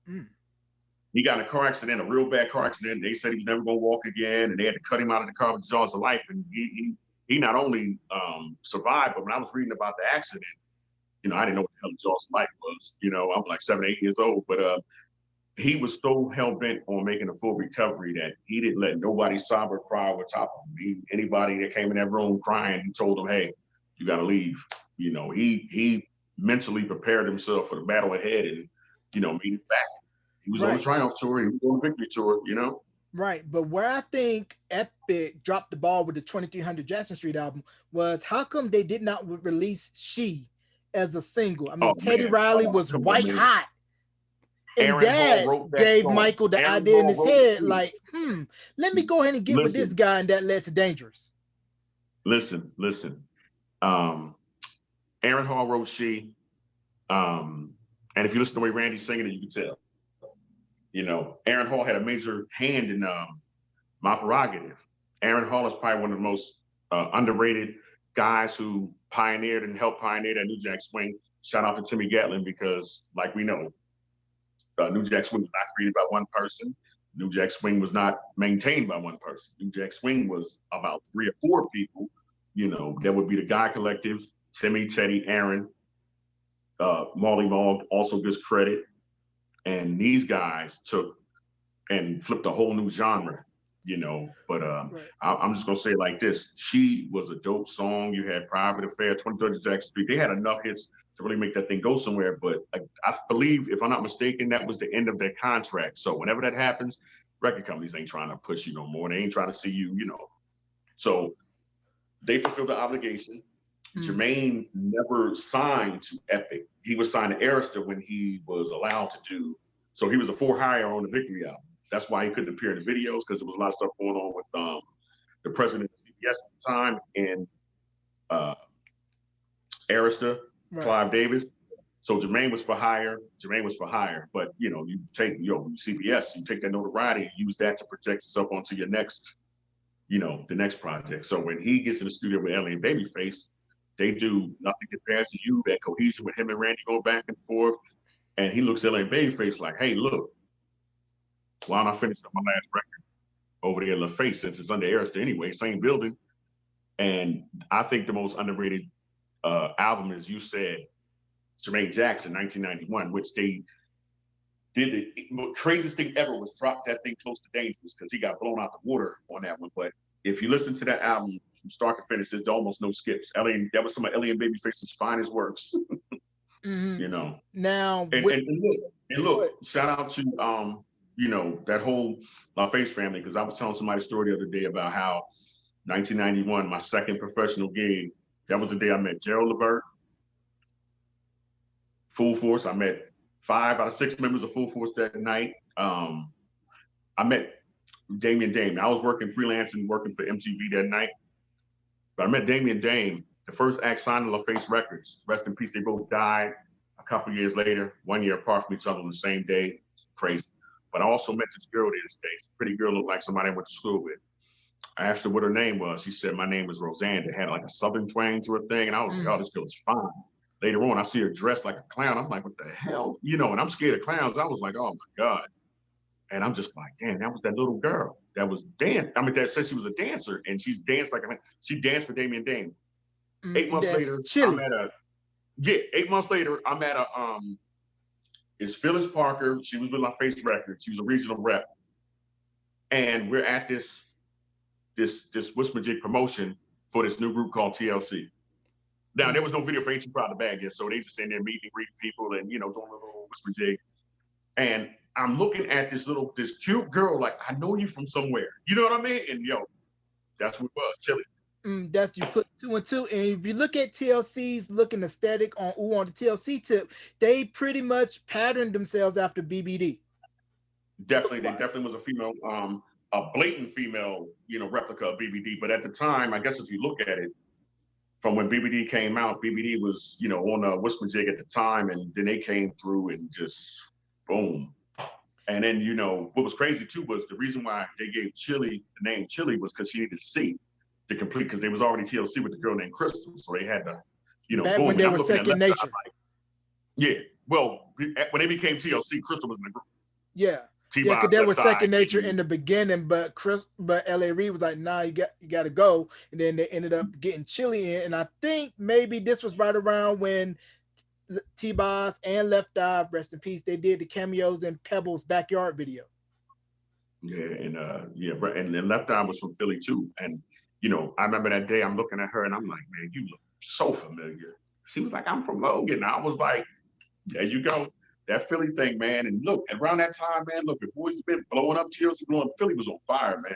Mm. He got in a car accident, a real bad car accident. They said he was never going to walk again, and they had to cut him out of the car with jaws of life. And he not only survived, but when I was reading about the accident, I didn't know what the hell jaws of life was. I'm like 7, 8 years old, but he was so hell bent on making a full recovery that he didn't let nobody sob or cry over top of him. Anybody that came in that room crying, he told them, "Hey, you got to leave." He mentally prepared himself for the battle ahead, and made it back. He was on the Right. triumph tour. He was on the victory tour. Right, but where I think Epic dropped the ball with the 2300 Jackson Street album was how come they did not release "She" as a single? I mean, Oh Teddy man, Riley oh was come on, white man. hot, and Aaron Hall that wrote that gave song. Michael the Aaron idea in Hall his wrote head, "She." like, let me go ahead and get with this Listen, guy, and that led to Dangerous. listen. Um, Aaron Hall wrote "She," and if you listen to the way Randy's singing it, you can tell. Aaron Hall had a major hand in My Prerogative. Aaron Hall is probably one of the most underrated guys who pioneered and helped pioneer that New Jack Swing. Shout out to Timmy Gatlin because, like we know, New Jack Swing was not created by one person. New Jack Swing was not maintained by one person. New Jack Swing was about 3 or 4 people. That would be the Guy Collective, Timmy, Teddy, Aaron, Marley Marl also gets credit. And these guys took and flipped a whole new genre. But Right. I'm just gonna say it like this: "She" was a dope song. You had "Private Affair," 23rd Jackson Street. They had enough hits to really make that thing go somewhere. But I believe, if I'm not mistaken, that was the end of their contract. So whenever that happens, record companies ain't trying to push you no more. They ain't trying to see you. So they fulfilled the obligation. Mm. Jermaine never signed to Epic. He was signed to Arista when he was allowed to do. So he was a for hire on the Victory album. That's why he couldn't appear in the videos because there was a lot of stuff going on with the president of CBS at the time and uh, Arista, Right. Clive Davis. So Jermaine was for hire. But you take CBS, you take that notoriety, and use that to project yourself onto your next, the next project. So when he gets in the studio with Ellie and Babyface, they do Nothing Compares to You, that cohesion with him and Randy going back and forth. And he looks at Ellie and Babyface like, "Hey, look, why don't I finish up my last record over there in LaFace since it's under Arista anyway, same building." And I think the most underrated album, as you said, Jermaine Jackson, 1991, which they did the craziest thing ever was drop that thing Close to Dangerous because he got blown out the water on that one. But if you listen to that album from start to finish, there's almost no skips. That was some of Ellie and Babyface's finest works, Hmm. you know. Now, And look, shout out to that whole LaFace family because I was telling somebody a story the other day about how 1991, my second professional gig, that was the day I met Gerald Levert, Full Force. I met 5 out of 6 members of Full Force that night. I met Damian Dame. I was working freelance and working for MTV that night, but I met Damian Dame The first act signed to LaFace Records. Rest in peace. They both died a couple years later, 1 year apart from each other on the same day. Crazy. But I also met this girl the other day. Pretty girl, looked like somebody I went to school with. I asked her what her name was. She said, my name is Roseanne. It had like a southern twang to her thing. And I was like, oh, this girl is fine. Later on, I see her dressed like a clown. I'm like, what the hell? You know, and I'm scared of clowns. I was like, oh my God. And I'm just like, damn, that was that little girl that was dance. I mean, that said she was a dancer and she's danced like she danced for Damien Dame. 8 months later, Chili. I'm at a, 8 months later, I'm at a, it's Phyllis Parker. She was with LaFace Records. She was a regional rep. And we're at this Whisperjig promotion for this new group called TLC. Now, there was no video for Ain't Too Proud to Bag yet, so they just in there meeting, greeting people and, you know, doing a little Whisperjig. And I'm looking at this cute girl, like, I know you from somewhere. You know what I mean? And yo, that's what it was, Chili. That's, you put 2 and 2. And if you look at TLC's looking aesthetic on the TLC tip, they pretty much patterned themselves after BBD. Definitely, they definitely was a female, a blatant female, you know, replica of BBD. But at the time, I guess if you look at it, from when BBD came out, BBD was, you know, on a Whisperjig at the time, and then they came through and just boom. And then, you know, what was crazy too was the reason why they gave Chili the name Chili was because she needed to see to complete, because they was already TLC with the girl named Crystal, so they had to, you know, back boom. when they were second nature. Like, yeah, well, when they became TLC, Crystal was in the group. Yeah. Yeah, because they were second nature in the beginning, but L.A. Reid was like, nah, you got to go. And then they ended up getting Chili in. And I think maybe this was right around when T-Boz and Left Eye, rest in peace, they did the cameos in Pebbles' backyard video. Yeah, and and Left Eye was from Philly too. And, you know, I remember that day I'm looking at her and I'm like, man, you look so familiar. She was like, I'm from Logan. I was like, there you go. That Philly thing, man. And look, around that time, man, look, if boys have been blowing up, TLC blowing, Philly was on fire, man.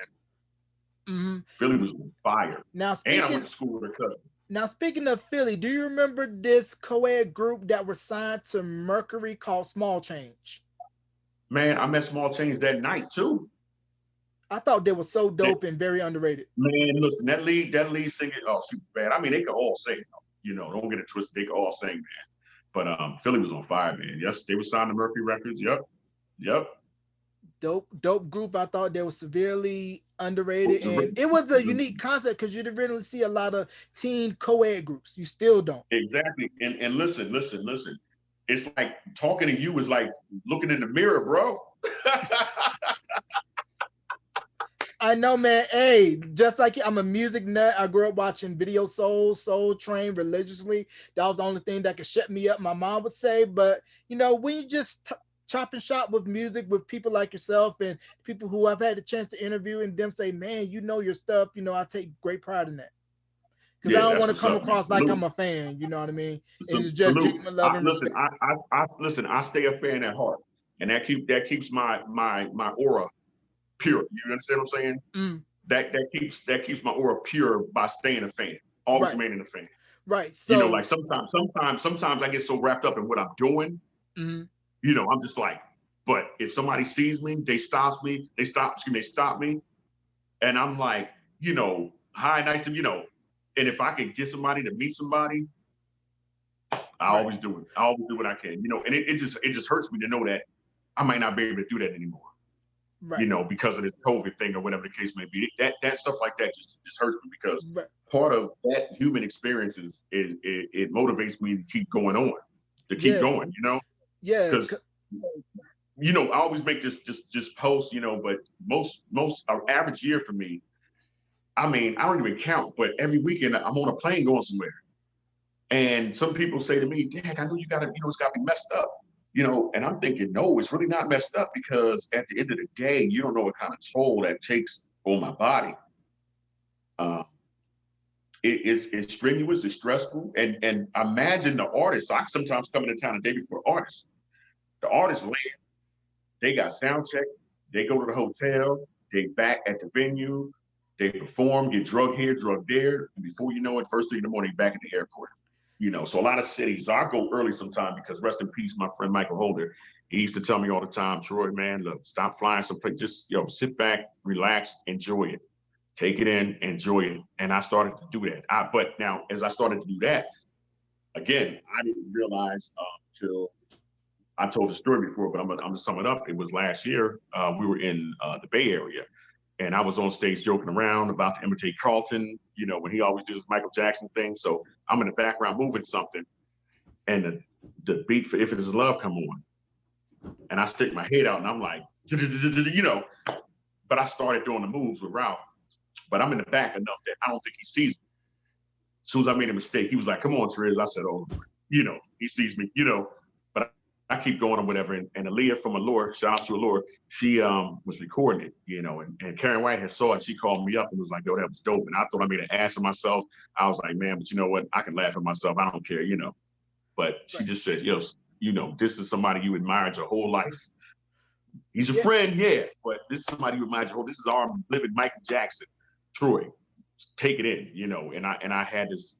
Mm-hmm. Philly was on fire. Now, and I went to school with her cousin. Now, speaking of Philly, do you remember this co-ed group that was signed to Mercury called Small Change? Man, I met Small Change that night too. I thought they were so dope and very underrated. Man, listen, that lead singer, oh, super bad. I mean, they could all sing, you know, don't get it twisted. They could all sing, man. But Philly was on fire, man. Yes, they were signed to Mercury Records. Yep. Dope group. I thought they were severely underrated, and it was a unique concept because you didn't really see a lot of teen co-ed groups. You still don't. Exactly. And listen. It's like talking to you is like looking in the mirror, bro. I know, man. Hey, just like I'm a music nut. I grew up watching Video Soul Train religiously. That was the only thing that could shut me up, my mom would say. But, you know, when you just chop and shop with music with people like yourself and people who I've had the chance to interview and them say, man, you know your stuff. You know, I take great pride in that. Because I don't want to come across like I'm a fan. You know what I mean? It's just love and listen, I stay a fan at heart. And that keeps my aura pure. You understand what I'm saying? Mm. That keeps my aura pure by staying a fan. Always remaining a fan. Right. So, you know, like sometimes I get so wrapped up in what I'm doing. Mm-hmm. You know, I'm just like, but if somebody sees me, they stop me. And I'm like, you know, hi, nice to, you know, and if I can get somebody to meet somebody, I always do it. I always do what I can, you know, and it just hurts me to know that I might not be able to do that anymore. Right. You know, because of this COVID thing or whatever the case may be. That stuff like that just hurts me because part of that human experience is it motivates me to keep going on, going, you know? Yeah. Because, you know, I always make this just post, you know, but most average year for me, I mean, I don't even count, but every weekend I'm on a plane going somewhere. And some people say to me, Dad, I know you gotta, you know, it's gotta be messed up. You know, and I'm thinking, no, it's really not messed up because at the end of the day, you don't know what kind of toll that takes on my body. It's strenuous, it's stressful. And imagine the artists. I sometimes come into town the day before artists. The artists land, they got sound check, they go to the hotel, they back at the venue, they perform, get drug here, drug there. And before you know it, first thing in the morning, back at the airport. You know, so a lot of cities, I go early sometime because rest in peace, my friend Michael Holder, he used to tell me all the time, Troy, man, look, stop flying someplace, just, you know, sit back, relax, enjoy it. take it in, enjoy it. And I started to do that. But now, as I started to do that, again, I didn't realize till I told the story before, but I'm gonna sum it up. It was last year. We were in the Bay Area, and I was on stage joking around about to imitate Carlton, when he always does his Michael Jackson thing. So I'm in the background moving something, and the beat for "If It Is Love" come on, and I stick my head out, and I'm like, but I started doing the moves with Ralph, but I'm in the back enough that I don't think he sees me. As soon as I made a mistake, he was like, "Come on, Triz." I said, "Oh, he sees me, but I keep going or whatever." And Aaliyah from Allure, shout out to Allure, she was recording it, and Karen White had saw it. She called me up and was like, "Yo, that was dope." And I thought I made an ass of myself. I was like, "Man, but you know what? I can laugh at myself. I don't care, But she just said, "Yo, this is somebody you admired your whole life. He's your friend, yeah, but this is somebody you admired your whole. This is our living Michael Jackson, Troy. Take it in, And I had this,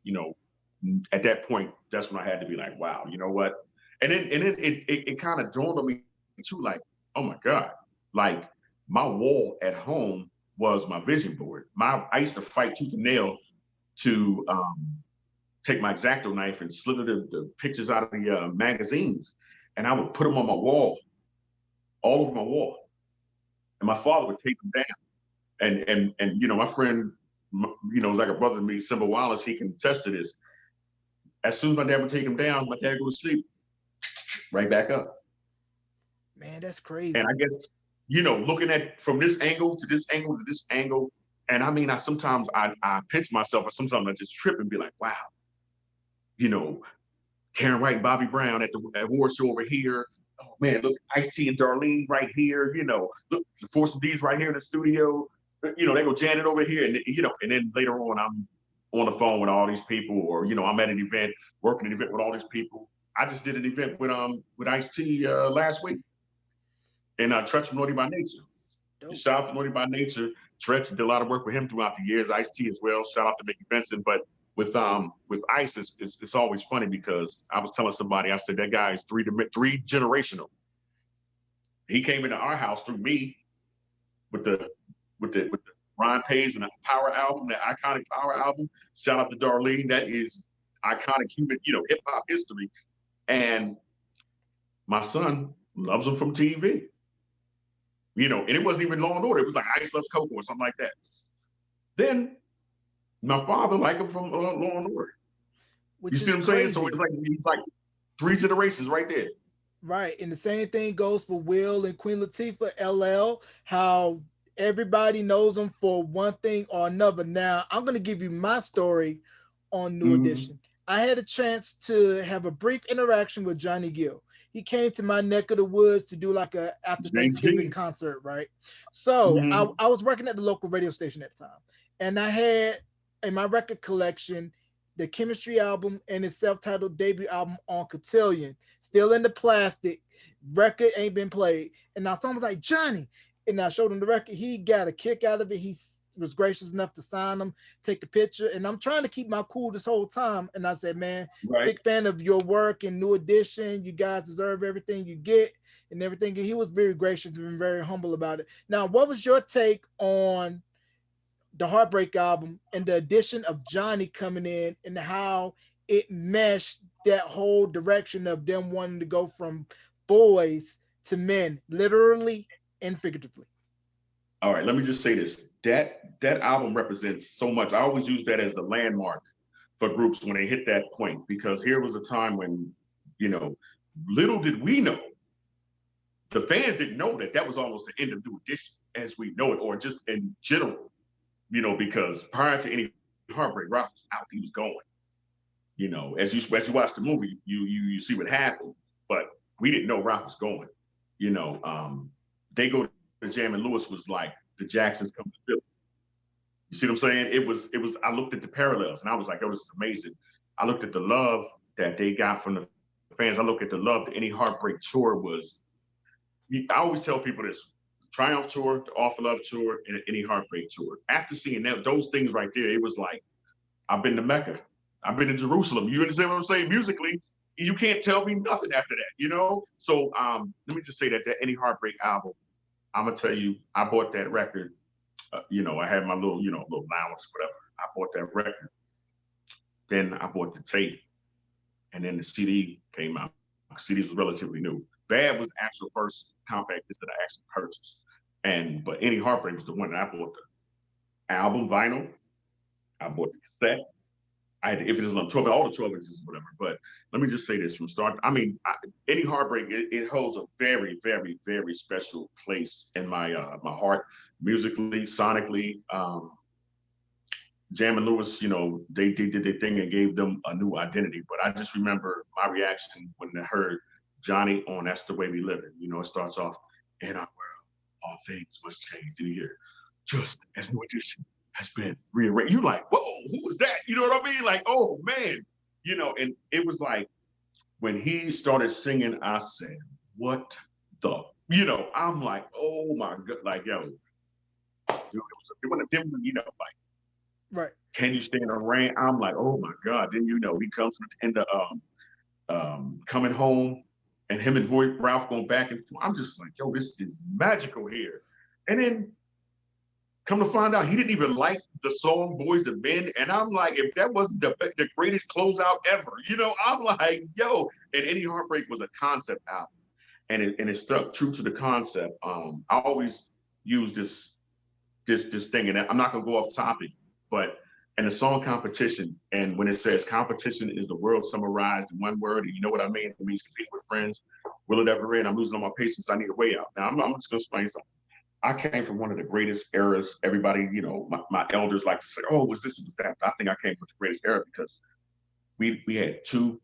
at that point, that's when I had to be like, wow, you know what? And then it kind of dawned on me too, like, oh my God, like my wall at home was my vision board. I used to fight tooth and nail to take my X-Acto knife and slither the pictures out of the magazines, and I would put them on my wall, all over my wall, and my father would take them down. And my friend, is like a brother to me, Simba Wallace. He can attest to this. As soon as my dad would take him down, my dad would go to sleep, right back up. Man, that's crazy. And I guess, looking at from this angle to this angle to this angle, and I mean, I sometimes I pinch myself, or sometimes I just trip and be like, wow, Karen White and Bobby Brown at the award show over here. Oh man, look, Ice-T and Darlene right here. Look, the Force of D's right here in the studio. They go Janet over here, and then later on I'm on the phone with all these people, or I'm at an event, working an event with all these people. I just did an event with Ice-T last week, and Tretch from Naughty by Nature. Dope. Shout out to Naughty by Nature. Tretch did a lot of work with him throughout the years. Ice-T as well. Shout out to Mickey Benson. But with Ice, it's always funny because I was telling somebody, I said that guy is three generational. He came into our house through me with the Ron Page and the Power album, that iconic Power album. Shout out to Darlene. That is iconic human, hip hop history. And my son loves him from TV. And it wasn't even Law and Order. It was like Ice Loves Coco or something like that. Then my father liked him from Law and Order. You see what I'm saying? So it's like he's like three generations right there. Right. And the same thing goes for Will and Queen Latifah, LL, how everybody knows them for one thing or another. Now, I'm going to give you my story on New Edition. I had a chance to have a brief interaction with Johnny Gill. He came to my neck of the woods to do like a after Thanksgiving concert, right? So I was working at the local radio station at the time, and I had in my record collection the Chemistry album and his self-titled debut album on Cotillion, still in the plastic. Record ain't been played, and now someone's like, Johnny, and I showed him the record. He got a kick out of it. He was gracious enough to sign them, take a picture, and I'm trying to keep my cool this whole time. And I said, man, big fan of your work and New Edition. You guys deserve everything you get and everything. And he was very gracious and very humble about it. Now, what was your take on the Heartbreak album and the addition of Johnny coming in and how it meshed that whole direction of them wanting to go from boys to men, literally and figuratively? All right, let me just say this. That album represents so much. I always use that as the landmark for groups when they hit that point, because here was a time when, little did we know, the fans didn't know that was almost the end of New Edition as we know it, or just in general, because prior to any Heartbreak, Rock was out, he was going. As you watch the movie, you see what happened, but we didn't know Rock was going. They go to Jam and Lewis was like the Jacksons come to Philly. You see what I'm saying? It was. I looked at the parallels and I was like, oh, this is amazing. I looked at the love that they got from the fans. I look at the love that any Heartbreak tour was. I always tell people this: Triumph tour, the Awful Love tour, and any Heartbreak tour. After seeing those things right there, it was like, I've been to Mecca, I've been to Jerusalem. You understand what I'm saying? Musically, you can't tell me nothing after that. So let me just say that any Heartbreak album, I'm gonna tell you, I bought that record I had my little, little allowance, whatever. I bought that record. Then I bought the tape, and then the CD came out. CDs was relatively new. Bad was the actual first compact disc that I actually purchased, but Any Heartbreak was the one that I bought the album vinyl. I bought the cassette. I had if it is on 12, all the 12 inches, whatever. But let me just say this from start. I mean, Any Heartbreak, it holds a very, very, very special place in my heart, musically, sonically. Jam and Lewis, they did their thing and gave them a new identity. But I just remember my reaction when I heard Johnny on "That's the Way We Live It." It starts off, "In our world, all things must change." And you hear, "Just as new edition has been rearranged." You're like, "Whoa, who was that?" You know what I mean? Like, oh man, And it was like when he started singing, I said, "What the?" I'm like, "Oh my god!" Like, yo, dude, it was one of them, like, Right. "Can You Stand the Rain?" I'm like, "Oh my god!" Then he comes to the end of Coming Home, and him and Ralph going back and forth. I'm just like, yo, this is magical here. And then come to find out, he didn't even like the song "Boys to Men," and I'm like, if that wasn't the greatest closeout ever, I'm like, yo. And Any Heartbreak was a concept album, and it stuck true to the concept. I always use this thing, and I'm not gonna go off topic, but and the song competition, and when it says competition is the world summarized in one word, and you know what I mean? It means competing with friends. Will it ever end? I'm losing all my patience. I need a way out. Now I'm just gonna explain something. I came from one of the greatest eras. Everybody, my elders like to say, "Oh, it was this, it was that." But I think I came from the greatest era because we had two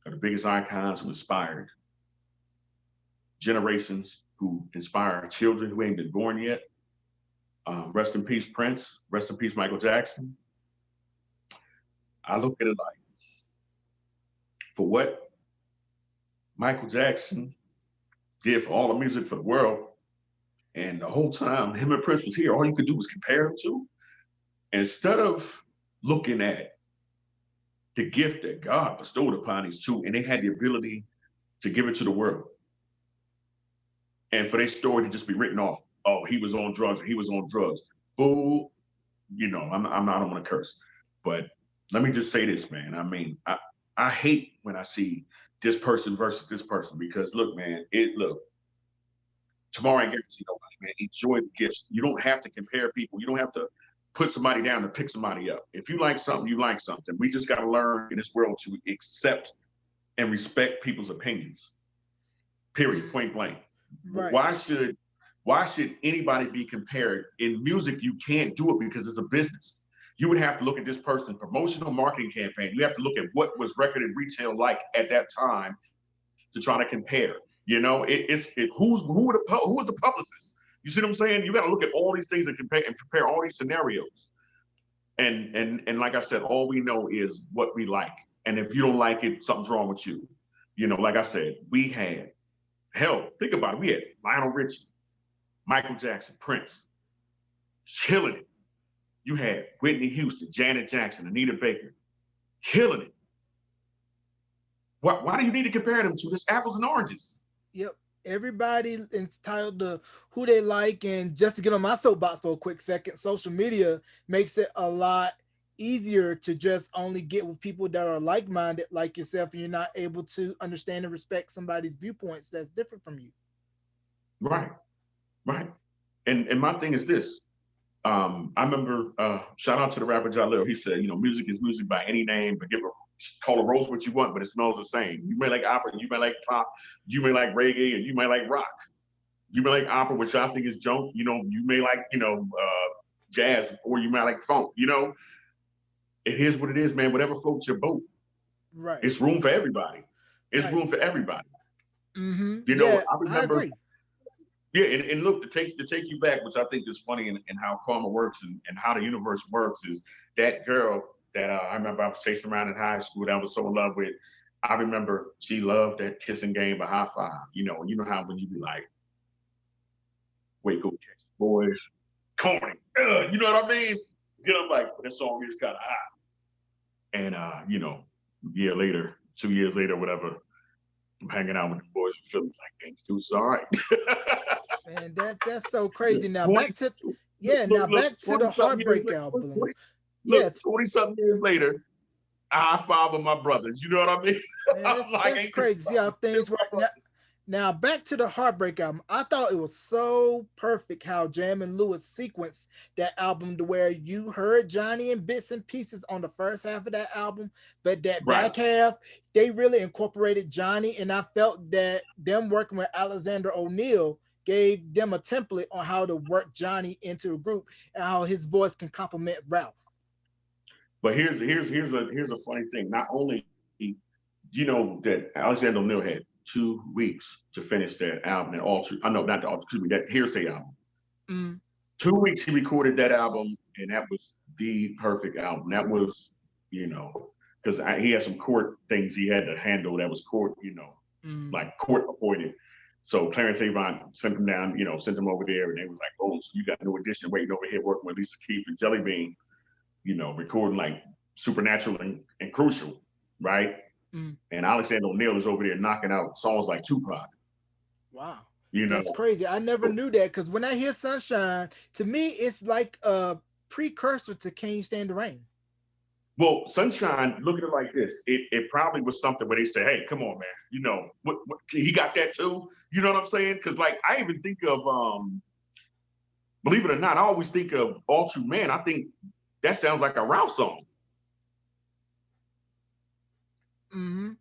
of the biggest icons who inspired generations, who inspire children who ain't been born yet. Rest in peace, Prince. Rest in peace, Michael Jackson. I look at it like, for what Michael Jackson did for all the music for the world, and the whole time him and Prince was here, all you could do was compare them to. Instead of looking at the gift that God bestowed upon these two, and they had the ability to give it to the world, and for their story to just be written off, "Oh, he was on drugs, and he was on drugs." Boo, I'm not, I don't want to curse, but let me just say this, man. I mean, I hate when I see this person versus this person, because look, man, tomorrow ain't guaranteed nobody, man. Enjoy the gifts. You don't have to compare people. You don't have to put somebody down to pick somebody up. If you like something, you like something. We just got to learn in this world to accept and respect people's opinions. Period. Point blank. Right. Why should anybody be compared? In music, you can't do it because it's a business. You would have to look at this person's promotional marketing campaign. You have to look at what was recorded retail like at that time to try to compare. Who was the publicist? You see what I'm saying? You got to look at all these things and compare all these scenarios. And like I said, all we know is what we like. And if you don't like it, something's wrong with you. Like I said, we had, hell, think about it. We had Lionel Richie, Michael Jackson, Prince, killing it. You had Whitney Houston, Janet Jackson, Anita Baker, killing it. Why do you need to compare them to? This apples and oranges. Yep. Everybody entitled to who they like. And just to get on my soapbox for a quick second, social media makes it a lot easier to just only get with people that are like-minded like yourself, and you're not able to understand and respect somebody's viewpoints that's different from you. Right, right. And my thing is this. I remember, shout out to the rapper Jalil. He said, music is music by any name, but call a rose what you want, but it smells the same. You may like opera, you may like pop, you may like reggae, and you may like rock. You may like opera, which I think is junk. You may like, jazz, or you might like funk. It is what it is, man. Whatever floats your boat. Right. It's room for everybody. It's Right. room for everybody. Yeah, I I remember. agree. Yeah, and look, to take you back, which I think is funny, and how karma works, and how the universe works, is that girl that I remember I was chasing around in high school that I was so in love with. I remember she loved that kissing game of high five. And you know how when you be like, "Wait, go catch boys, corny," you know what I mean? Then I'm like, well, this song is kind of hot. And a year later, 2 years later, whatever, I'm hanging out with the boys and feeling like, "Dang, this dude's all right." Man, that's so crazy. Now back to 22. Yeah, now Look, back to 20 the something years Heartbreak album. 20, Yeah, look, 20 something years later, I father my brothers. You know what I mean? man, I'm like, that's ain't this crazy. See how still things my work now. brothers. Now back to the Heartbreak album. I thought it was so perfect how Jam and Lewis sequenced that album to where you heard Johnny in bits and pieces on the first half of that album, but that Right. back half they really incorporated Johnny, and I felt that them working with Alexander O'Neal gave them a template on how to work Johnny into a group and how his voice can complement Ralph. But here's a funny thing. Not only that Alexander O'Neal had 2 weeks to finish that album and all true. I know not the excuse me that Hearsay album. Mm, 2 weeks he recorded that album, and that was the perfect album. That was, because he had some court things he had to handle that was court, mm. like court appointed. So Clarence Avant sent him down, sent him over there, and they was like, "Oh, so you got no addition waiting over here working with Lisa Keith and Jelly Bean, recording like Supernatural and Crucial, right?" Mm. And Alexander O'Neal is over there knocking out songs like Tupac, Wow. you know. That's crazy. I never knew that because when I hear Sunshine, to me, it's like a precursor to Can You Stand the Rain? Well, Sunshine, look at it like this. It probably was something where they say, "Hey, come on, man. What he got that too." You know what I'm saying? Because like I even think of believe it or not, I always think of All True Man. I think that sounds like a Ralph song. Mm-hmm.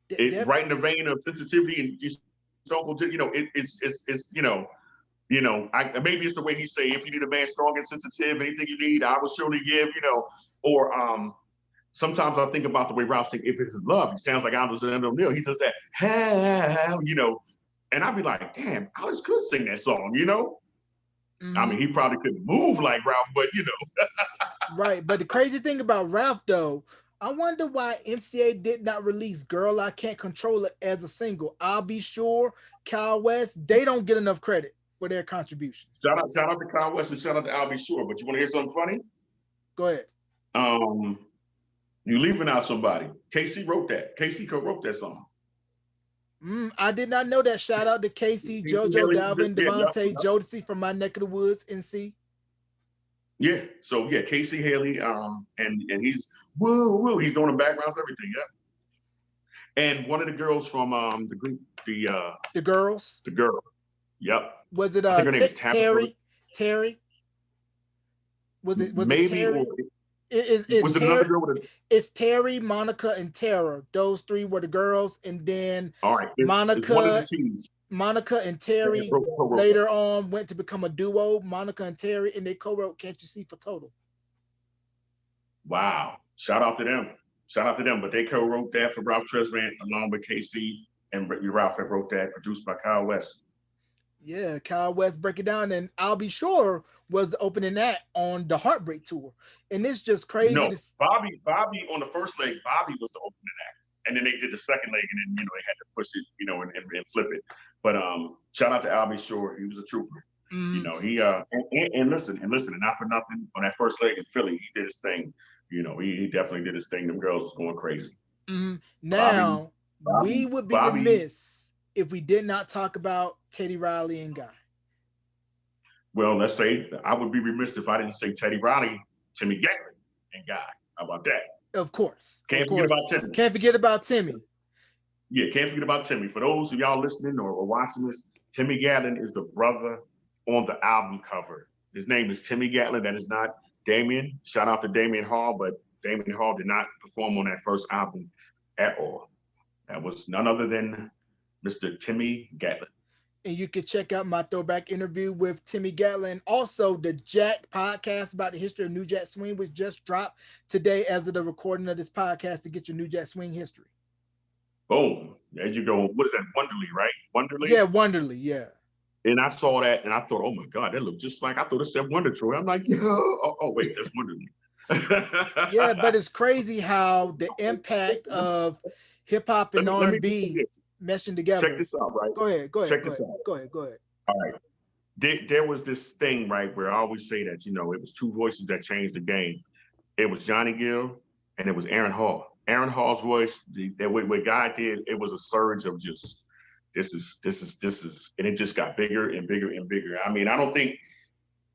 It Def- right in the vein of sensitivity and just maybe it's the way he say, "If you need a man strong and sensitive, anything you need, I will surely give." Or sometimes I think about the way Ralph sings, "If it's love," he sounds like Alexander O'Neal. He does that, and I'd be like, damn, Alex could sing that song. I mm-hmm. mean, he probably couldn't move like Ralph, but. Right. But the crazy thing about Ralph, though, I wonder why MCA did not release Girl I Can't Control It as a single. I'll be sure Kyle West, they don't get enough credit for their contributions. Shout out to Kyle West and shout out to I'll Be Sure. But you want to hear something funny? Go ahead. Um, you leaving out somebody. KC wrote that. KC co-wrote that song. I did not know that. Shout out to Casey, KC JoJo, Haley, Dalvin, yeah, yep, Devontae, yep. Jodeci from my neck of the woods, NC. Yeah. So yeah, Casey Haley, and he's woo woo. He's doing the backgrounds, everything. Yeah. And one of the girls from the group, The girls. the girl. Yep. Was it I think her name is Tabitha. Terry? Terry? Was it Maybe, or Terry? Is was it another Terry? girl with a? It's Terry, Monica, and Tara. Those three were the girls, and then All right, it's one of the Monica, teams Monica and that Terry co-wrote that. later on went to become a duo. Monica and Terry, and they co-wrote "Can't You See" for Total. Wow. Shout out to them. Shout out to them. But they co-wrote that for Ralph Tresvant along with KC and Ralph that wrote that, produced by Kyle West. Yeah, Kyle West break it down, and I'll be sure was the opening act on the Heartbreak tour, and it's just crazy No, to. Bobby on the first leg, Bobby was the opening act. And then they did the second leg, and then they had to push it, and flip it. But shout out to Albie Shore, he was a trooper. He and listen, and not for nothing, on that first leg in Philly, he did his thing. He definitely did his thing. Them girls was going crazy. Bobby, Now we Bobby, would be Bobby. remiss if we did not talk about Teddy Riley and Guy. Well, let's say I would be remiss if I didn't say Teddy Riley, Timmy Gatlin, and Guy. How about that? Of course, Can't forget about Timmy. Can't forget about Timmy. Yeah, can't forget about Timmy. For those of y'all listening or watching this, Timmy Gatlin is the brother on the album cover. His name is Timmy Gatlin. That is not Damien. Shout out to Damien Hall, but Damien Hall did not perform on that first album at all. That was none other than Mr. Timmy Gatlin. And you can check out my throwback interview with Timmy Gatlin. Also, the Jack podcast about the history of New Jack Swing, which just dropped today as of the recording of this podcast to get your New Jack Swing history. Boom. There you go. What is that? Wonderly, right? Wonderly? Yeah, Wonderly, yeah. And I saw that and I thought, oh my God, that looked just like, I thought it said Wonder Troy. I'm like, yeah. Oh wait, that's Wonderly. Yeah, but it's crazy how the impact of hip hop and let me just say R&B this. meshing together. Check this out, right? Go ahead. Check this out. Go ahead. All right. There was this thing, right, where I always say that, it was two voices that changed the game. It was Johnny Gill and it was Aaron Hall. Aaron Hall's voice, what Guy did, it was a surge of just, this is, and it just got bigger and bigger and bigger. I mean, I don't think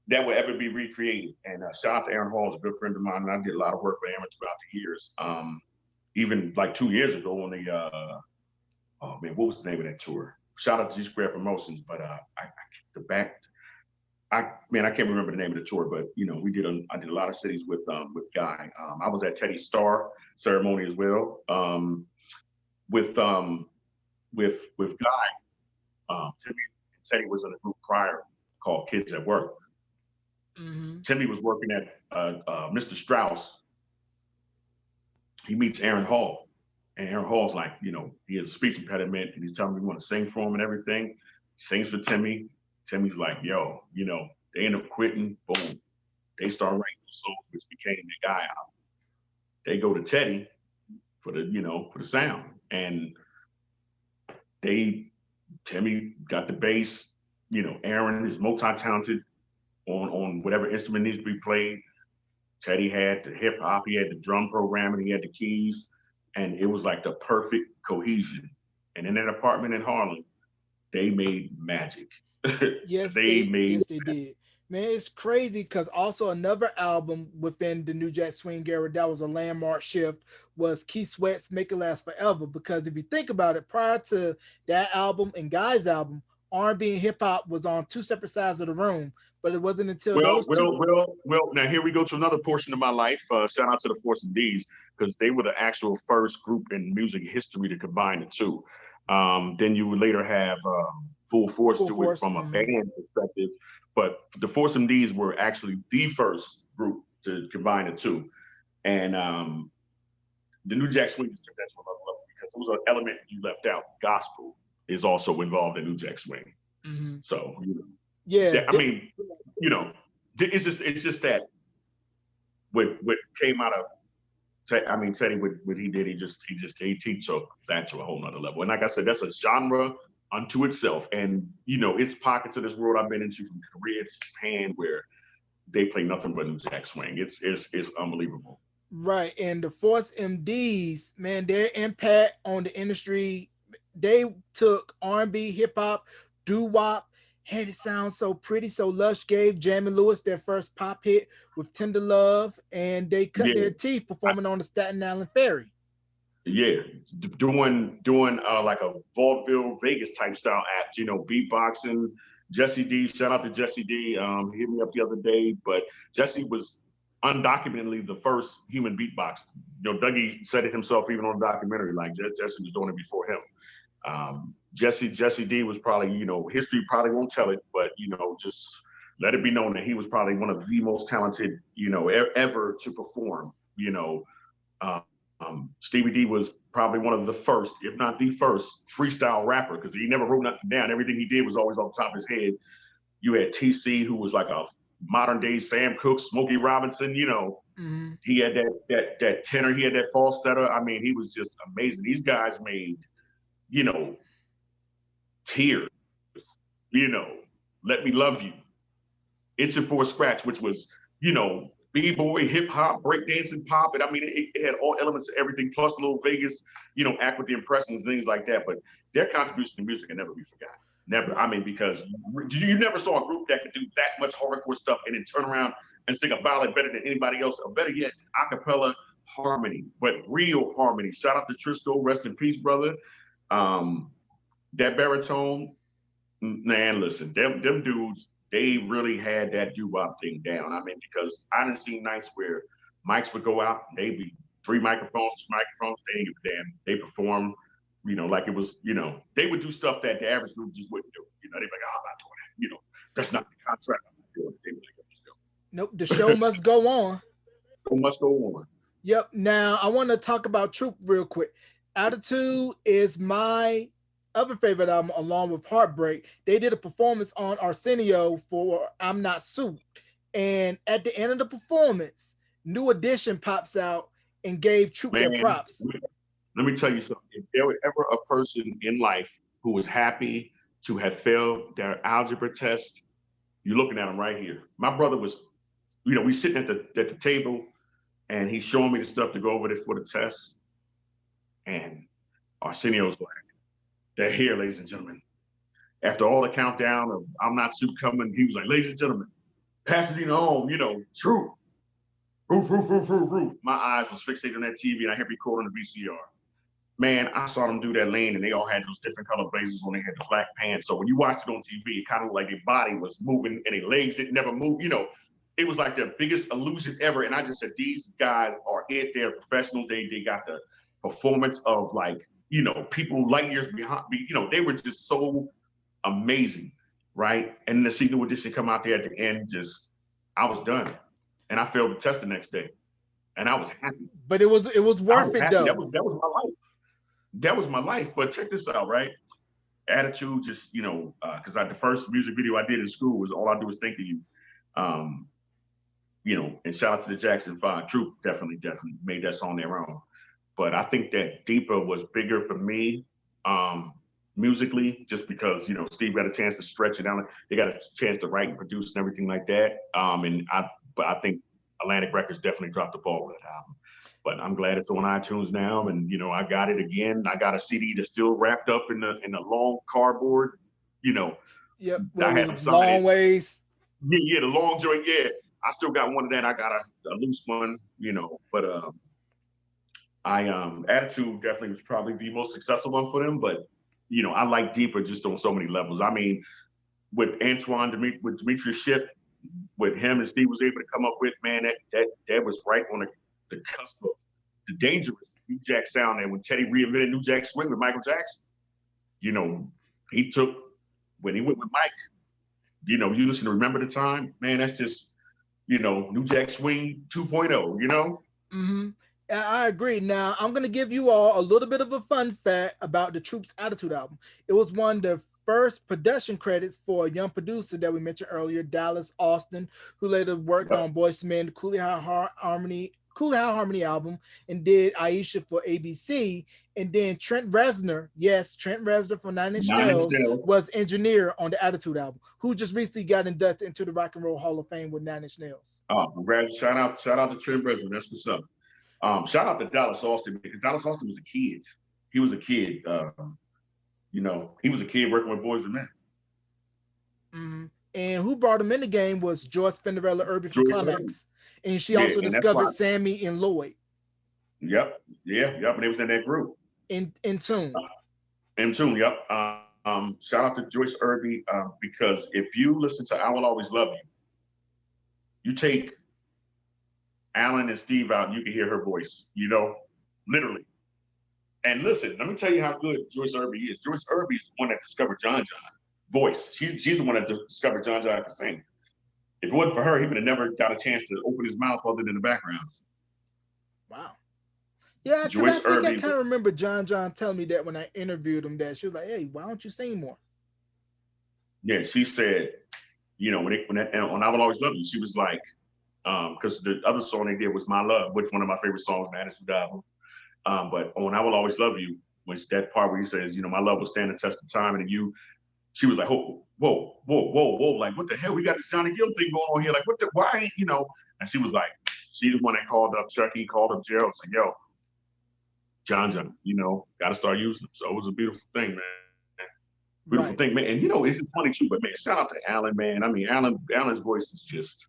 that would ever be recreated. And shout out to Aaron Hall, is a good friend of mine. And I did a lot of work with Aaron throughout the years. Even like 2 years ago on the oh man, what was the name of that tour? Shout out to G Square Promotions, but the back I can't remember the name of the tour, but you know, I did a lot of cities with Guy. I was at Teddy's Star ceremony as well. With with Guy, Timmy and Teddy was in a group prior called Kids at Work. Mm-hmm. Timmy was working at Mr. Strauss. He meets Aaron Hall, and Aaron Hall's like, you know, he has a speech impediment, and he's telling me he want to sing for him and everything. He sings for Timmy. Timmy's like, yo, you know, they end up quitting. Boom, they start writing songs, which became the Guy album. They go to Teddy for the sound, and they Timmy got the bass. You know, Aaron is multi-talented on whatever instrument needs to be played. Teddy had the hip hop, he had the drum programming, he had the keys, and it was like the perfect cohesion. And in that apartment in Harlem, they made magic. They made Yes they did. Man, it's crazy because also another album within the New Jack Swing era that was a landmark shift was Keith Sweat's "Make It Last Forever." Because if you think about it, prior to that album and Guy's album, R&B and hip hop was on two separate sides of the room. But it wasn't until well, those two. well, well, well. Now here we go to another portion of my life. Shout out to the Force and D's because they were the actual first group in music history to combine the two. Then you would later have Full Force Full do it Force. from a Mm-hmm. band perspective, but the Force and D's were actually the first group to combine the two. And the New Jack Swing took that to another level because it was an element you left out. Gospel is also involved in New Jack Swing. Mm-hmm. So you know, Yeah. I mean, you know, it's just that what came out of I mean Teddy what he did he took that to a whole nother level. And like I said, that's a genre unto itself. And you know, it's pockets of this world I've been into from Korea to Japan where they play nothing but New Jack Swing. It's unbelievable. Right. And the Force MDs, man, their impact on the industry, they took R&B, hip hop, doo wop, had it sound so pretty, so lush, gave Jamie Lewis their first pop hit with Tender Love, and they cut Yeah. their teeth performing on the Staten Island Ferry. Yeah, doing like a vaudeville Vegas type style act, you know, beatboxing. Jesse D, shout out to Jesse D. He hit me up the other day, but Jesse was undocumentedly the first human beatbox. You know, Dougie said it himself even on the documentary, like Jesse was doing it before him. Jesse D was probably, you know, history probably won't tell it, but you know, just let it be known that he was probably one of the most talented, you know, ever to perform. You know, Stevie D was probably one of the first, if not the first, freestyle rapper because he never wrote nothing down. Everything he did was always off the top of his head. You had TC, who was like a modern day Sam Cooke, Smokey Robinson. You know, Mm-hmm. he had that tenor, he had that falsetto. I mean, he was just amazing. These guys made, you know, Tears, you know, Let Me Love You, Itching for a Scratch, which was, you know, b-boy, hip hop, breakdancing, pop. And I mean, it had all elements of everything, plus a little Vegas, you know, act with the impressions, things like that. But their contribution to music can never be forgotten. Never. I mean, because you never saw a group that could do that much hardcore stuff and then turn around and sing a ballad better than anybody else, or better yet, a cappella harmony, but real harmony. Shout out to Trisco, rest in peace, brother. Um, that baritone, man, listen, them dudes, they really had that doo-wop thing down. I mean, because I didn't see nights where mics would go out, they'd be three microphones, two microphones, they didn't give a damn. They perform, you know, like it was, you know, they would do stuff that the average group just wouldn't do. You know, they'd be like, oh, I'm not doing that. You know, that's not the contract. I'm not doing it. They'd be like, let's go. Nope, the show must go on. So much go on. Yep. Now I want to talk about Troop real quick. Attitude is my other favorite album, along with Heartbreak. They did a performance on Arsenio for "I'm Not Suit," and at the end of the performance, New Edition pops out and gave Troop their Man, props. let me tell you something. If there were ever a person in life who was happy to have failed their algebra test, you're looking at him right here. My brother was, you know, we sitting at the table and he's showing me the stuff to go over there for the test. And Arsenio's like, they're here, ladies and gentlemen. After all the countdown of I'm Not Soup coming, he was like, ladies and gentlemen, Pasadena home, true. Roof, roof, roof, roof, roof. My eyes was fixated on that TV and I hit record on the VCR. Man, I saw them do that lane and they all had those different color blazers on. They had the black pants. So when you watched it on TV, it kind of like their body was moving and their legs didn't never move. It was like the biggest illusion ever. And I just said, these guys are it. They're professionals. They got the performance of like, people light years behind me. They were just so amazing, right? And the Secret Audition come out there at the end, I was done. And I failed the test the next day. And I was happy. But it was I worth was it happy. though. That was my life. That was my life. But check this out, right? Attitude, just, because the first music video I did in school was All I Do Is Think of You. And shout out to the Jackson 5. Troop definitely made that song their own. But I think that Deeper was bigger for me musically, just because, Steve got a chance to stretch it out. They got a chance to write and produce and everything like that. But I think Atlantic Records definitely dropped the ball with that album. But I'm glad it's on iTunes now, and I got it again. I got a CD that's still wrapped up in the long cardboard. Yep. I Well, had it was long ways. Yeah, the long joint. Yeah, I still got one of that. I got a loose one. But Attitude definitely was probably the most successful one for them. But I like Deeper just on so many levels. I mean, with with Demetrius Shipp, with him and Steve was able to come up with, man, that was right on the cusp of the dangerous New Jack sound. And when Teddy reinvented New Jack Swing with Michael Jackson, he took, when he went with Mike, you listen to Remember the Time, man, that's just, New Jack Swing 2.0, Mm-hmm. I agree. Now, I'm going to give you all a little bit of a fun fact about the Troops Attitude album. It was one of the first production credits for a young producer that we mentioned earlier, Dallas Austin, who later worked on Boyz II Men, Cooley High Harmony album, and did Aisha for ABC. And then Trent Reznor, yes, Trent Reznor from Nine Inch Nails, was engineer on the Attitude album, who just recently got inducted into the Rock and Roll Hall of Fame with Nine Inch Nails. Oh, congrats. Shout out to Trent Reznor. That's what's up. Shout out to Dallas Austin, because Dallas Austin was a kid. He was a kid. He was a kid working with Boyz II Men. Mm-hmm. And who brought him in the game was Joyce Cinderella Irby from Climax. And she also discovered Sammy and Lloyd. Yep. And they was in that group. In Tune. In Tune, yep. Shout out to Joyce Irby, because if you listen to I Will Always Love You, you take Alan and Steve out, and you can hear her voice, literally. And listen, let me tell you how good Joyce Irby is. Joyce Irby is the one that discovered John voice. She's the one that discovered John could sing. If it wasn't for her, he would have never got a chance to open his mouth other than the backgrounds. Wow. Yeah, because I think I kind of remember John telling me that when I interviewed him, that she was like, "Hey, why don't you sing more?" Yeah, she said, when on I Will Always Love You, she was like, because the other song they did was My Love, which one of my favorite songs in the Attitude album. But on I Will Always Love You, which that part where he says, my love will stand the test of time, and she was like, whoa, like, what the hell? We got this Johnny Gill thing going on here. Like, why, And she was like, she the one that called up Chucky, called up Gerald, said, yo, John, got to start using them. So it was a beautiful thing, man. Beautiful thing, man. And, it's just funny too, but man, shout out to Alan, man. I mean, Alan's voice is just,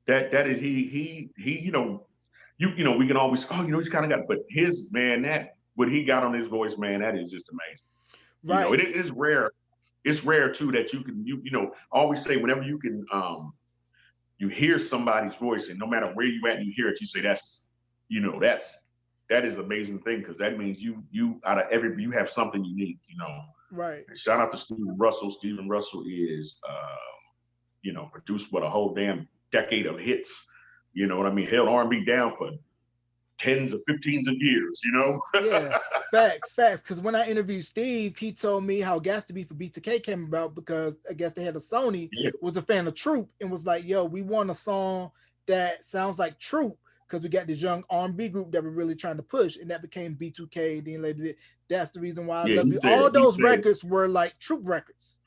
that is, he we can always, he's kind of got, but his, man, what he got on his voice, man, that is just amazing. Right. It is rare. It's rare too that you can, I always say whenever you can, you hear somebody's voice, and no matter where you at and you hear it, you say that is an amazing thing, because that means you out of everybody, you have something unique, Right. And shout out to Stephen Russell. Stephen Russell is, produced a whole damn decade of hits. You know what I mean? Held R&B down for 10s or 15s of years, Yeah, facts. Because when I interviewed Steve, he told me how Gas to Be for B2K came about, because I guess they had a Sony, was a fan of Troop, and was like, yo, we want a song that sounds like Troop, because we got this young R&B group that we're really trying to push, and that became B2K. Then later, that's the reason why I love you. All those records were like Troop records.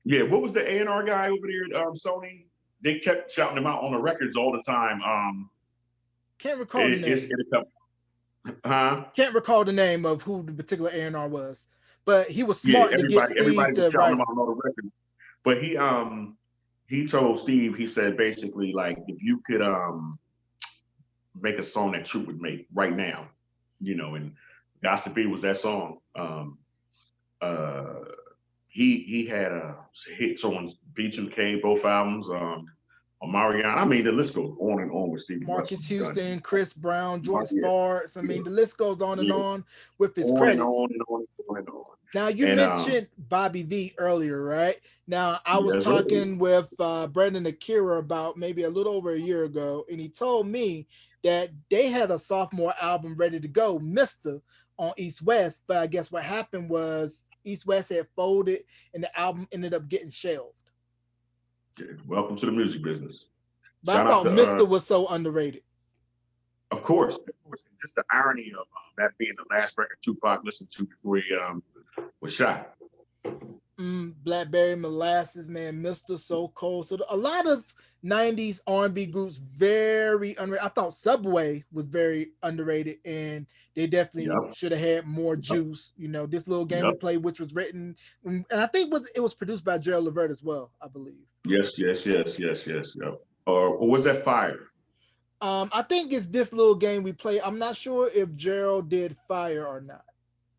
Yeah, what was the A&R guy over there at Sony? They kept shouting them out on the records all the time. Can't recall the name. Can't recall the name of who the particular A&R was, but he was smart to get Steve to write. Everybody shouting him out on all the records. But he told Steve, he said basically like if you could make a song that Troop would make right now, and Gots to Be was that song. Uh, he had hits on B2K, both albums, Mariana. I mean, the list goes on and on with Stevie Marcus Russell's done. Houston, Chris Brown, George Yeah, Sparks. I yeah, mean, the list goes on and yeah. on with his On and credits. on and on and on and on. Now you And mentioned Bobby V earlier, right? Now I was yes, sir. talking with Brendan Akira about maybe a little over a year ago, and he told me that they had a sophomore album ready to go, Mister, on East West. But I guess what happened was East West had folded, and the album ended up getting shelved. Welcome to the music business. But I Shout out thought to, Mister was so underrated. of course, just the irony of that being the last record Tupac listened to before he was shot. Blackberry Molasses, man, Mr. So Cold. So a lot of 90s R&B groups very underrated. I thought Subway was very underrated and they definitely Yep, should have had more yep, juice. This little game we yep. played, which was written and I think it was produced by Gerald Levert as well, I believe. Yes, yes, yes, yes, yes, yep. Or was that Fire? I think it's this little game we play. I'm not sure if Gerald did Fire or not.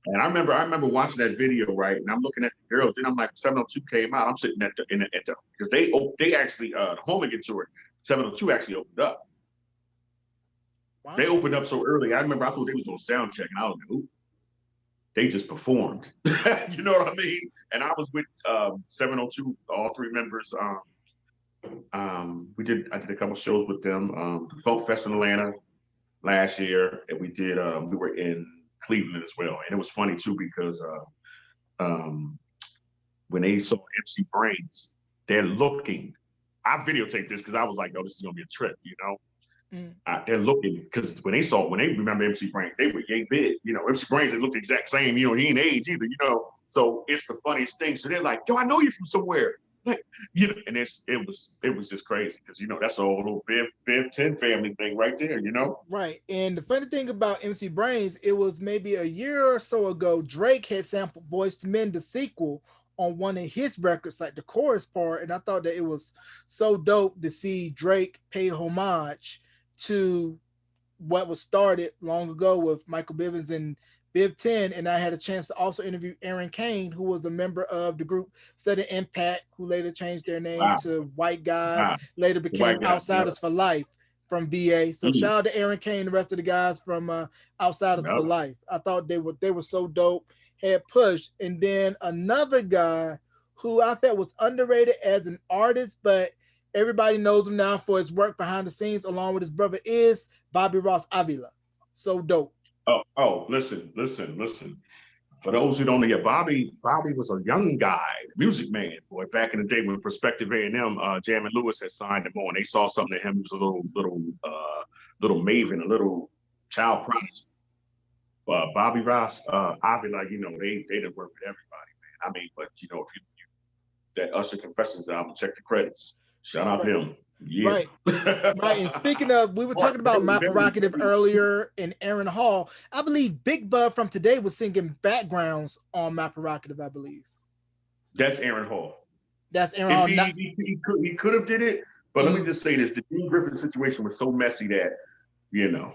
And I remember watching that video, right? And I'm looking at the girls, and I'm like, 702 came out. I'm sitting at the because they actually the Hooligan tour, 702 actually opened up. They Wow. opened up so early. I remember I thought they was doing sound check, and I was like, ooh, they just performed. You know what I mean? And I was with 702, all three members. I did a couple shows with them. The Folk Fest in Atlanta last year, and we were in Cleveland as well. And it was funny too because um, when they saw MC Brains, they're looking. I videotaped this because I was like, "Oh, this is gonna be a trip," you know. Mm. They're looking because when they remember MC Brains, they were yay big. MC Brains, they looked the exact same. He ain't age either. So it's the funniest thing. So they're like, "Yo, I know you from somewhere." Like, and it was just crazy because that's a whole little Biv 10 family thing right there. Right. And the funny thing about MC Brains, it was maybe a year or so ago, Drake had sampled Boys to Men, the sequel, on one of his records, like the chorus part. And I thought that it was so dope to see Drake pay homage to what was started long ago with Michael Bivins and Biv 10. And I had a chance to also interview Aaron Kane, who was a member of the group Sudden Impact, who later changed their name Wow, to White Guys, wow, later the became white guy. Yep, Outsiders for Life from VA. So mm, shout out to Aaron Kane, and the rest of the guys from Outsiders for yep. Life. I thought they were so dope, had pushed. And then another guy who I felt was underrated as an artist, but everybody knows him now for his work behind the scenes along with his brother is Bobby Ross Avila. So dope. Oh, listen, listen, listen. For those who don't know, yeah, Bobby was a young guy, music man, boy, back in the day when Perspective A&M, Jam and Lewis had signed him on. They saw something in him. He was a little maven, a little child prodigy. Bobby Ross, Avila, they didn't work with everybody, man. I mean, but if you that Usher Confessions album, check the credits. Shout out Right. him. Yeah. Right. Right. And speaking of, we were Smart, talking about very, My very, Prerogative very. earlier and Aaron Hall. I believe Big Bud from Today was singing backgrounds on My Prerogative, I believe. That's Aaron Hall. That's Aaron If Hall. Not, he could have did it, but let me mm, just say this: the Dean Griffin situation was so messy that you know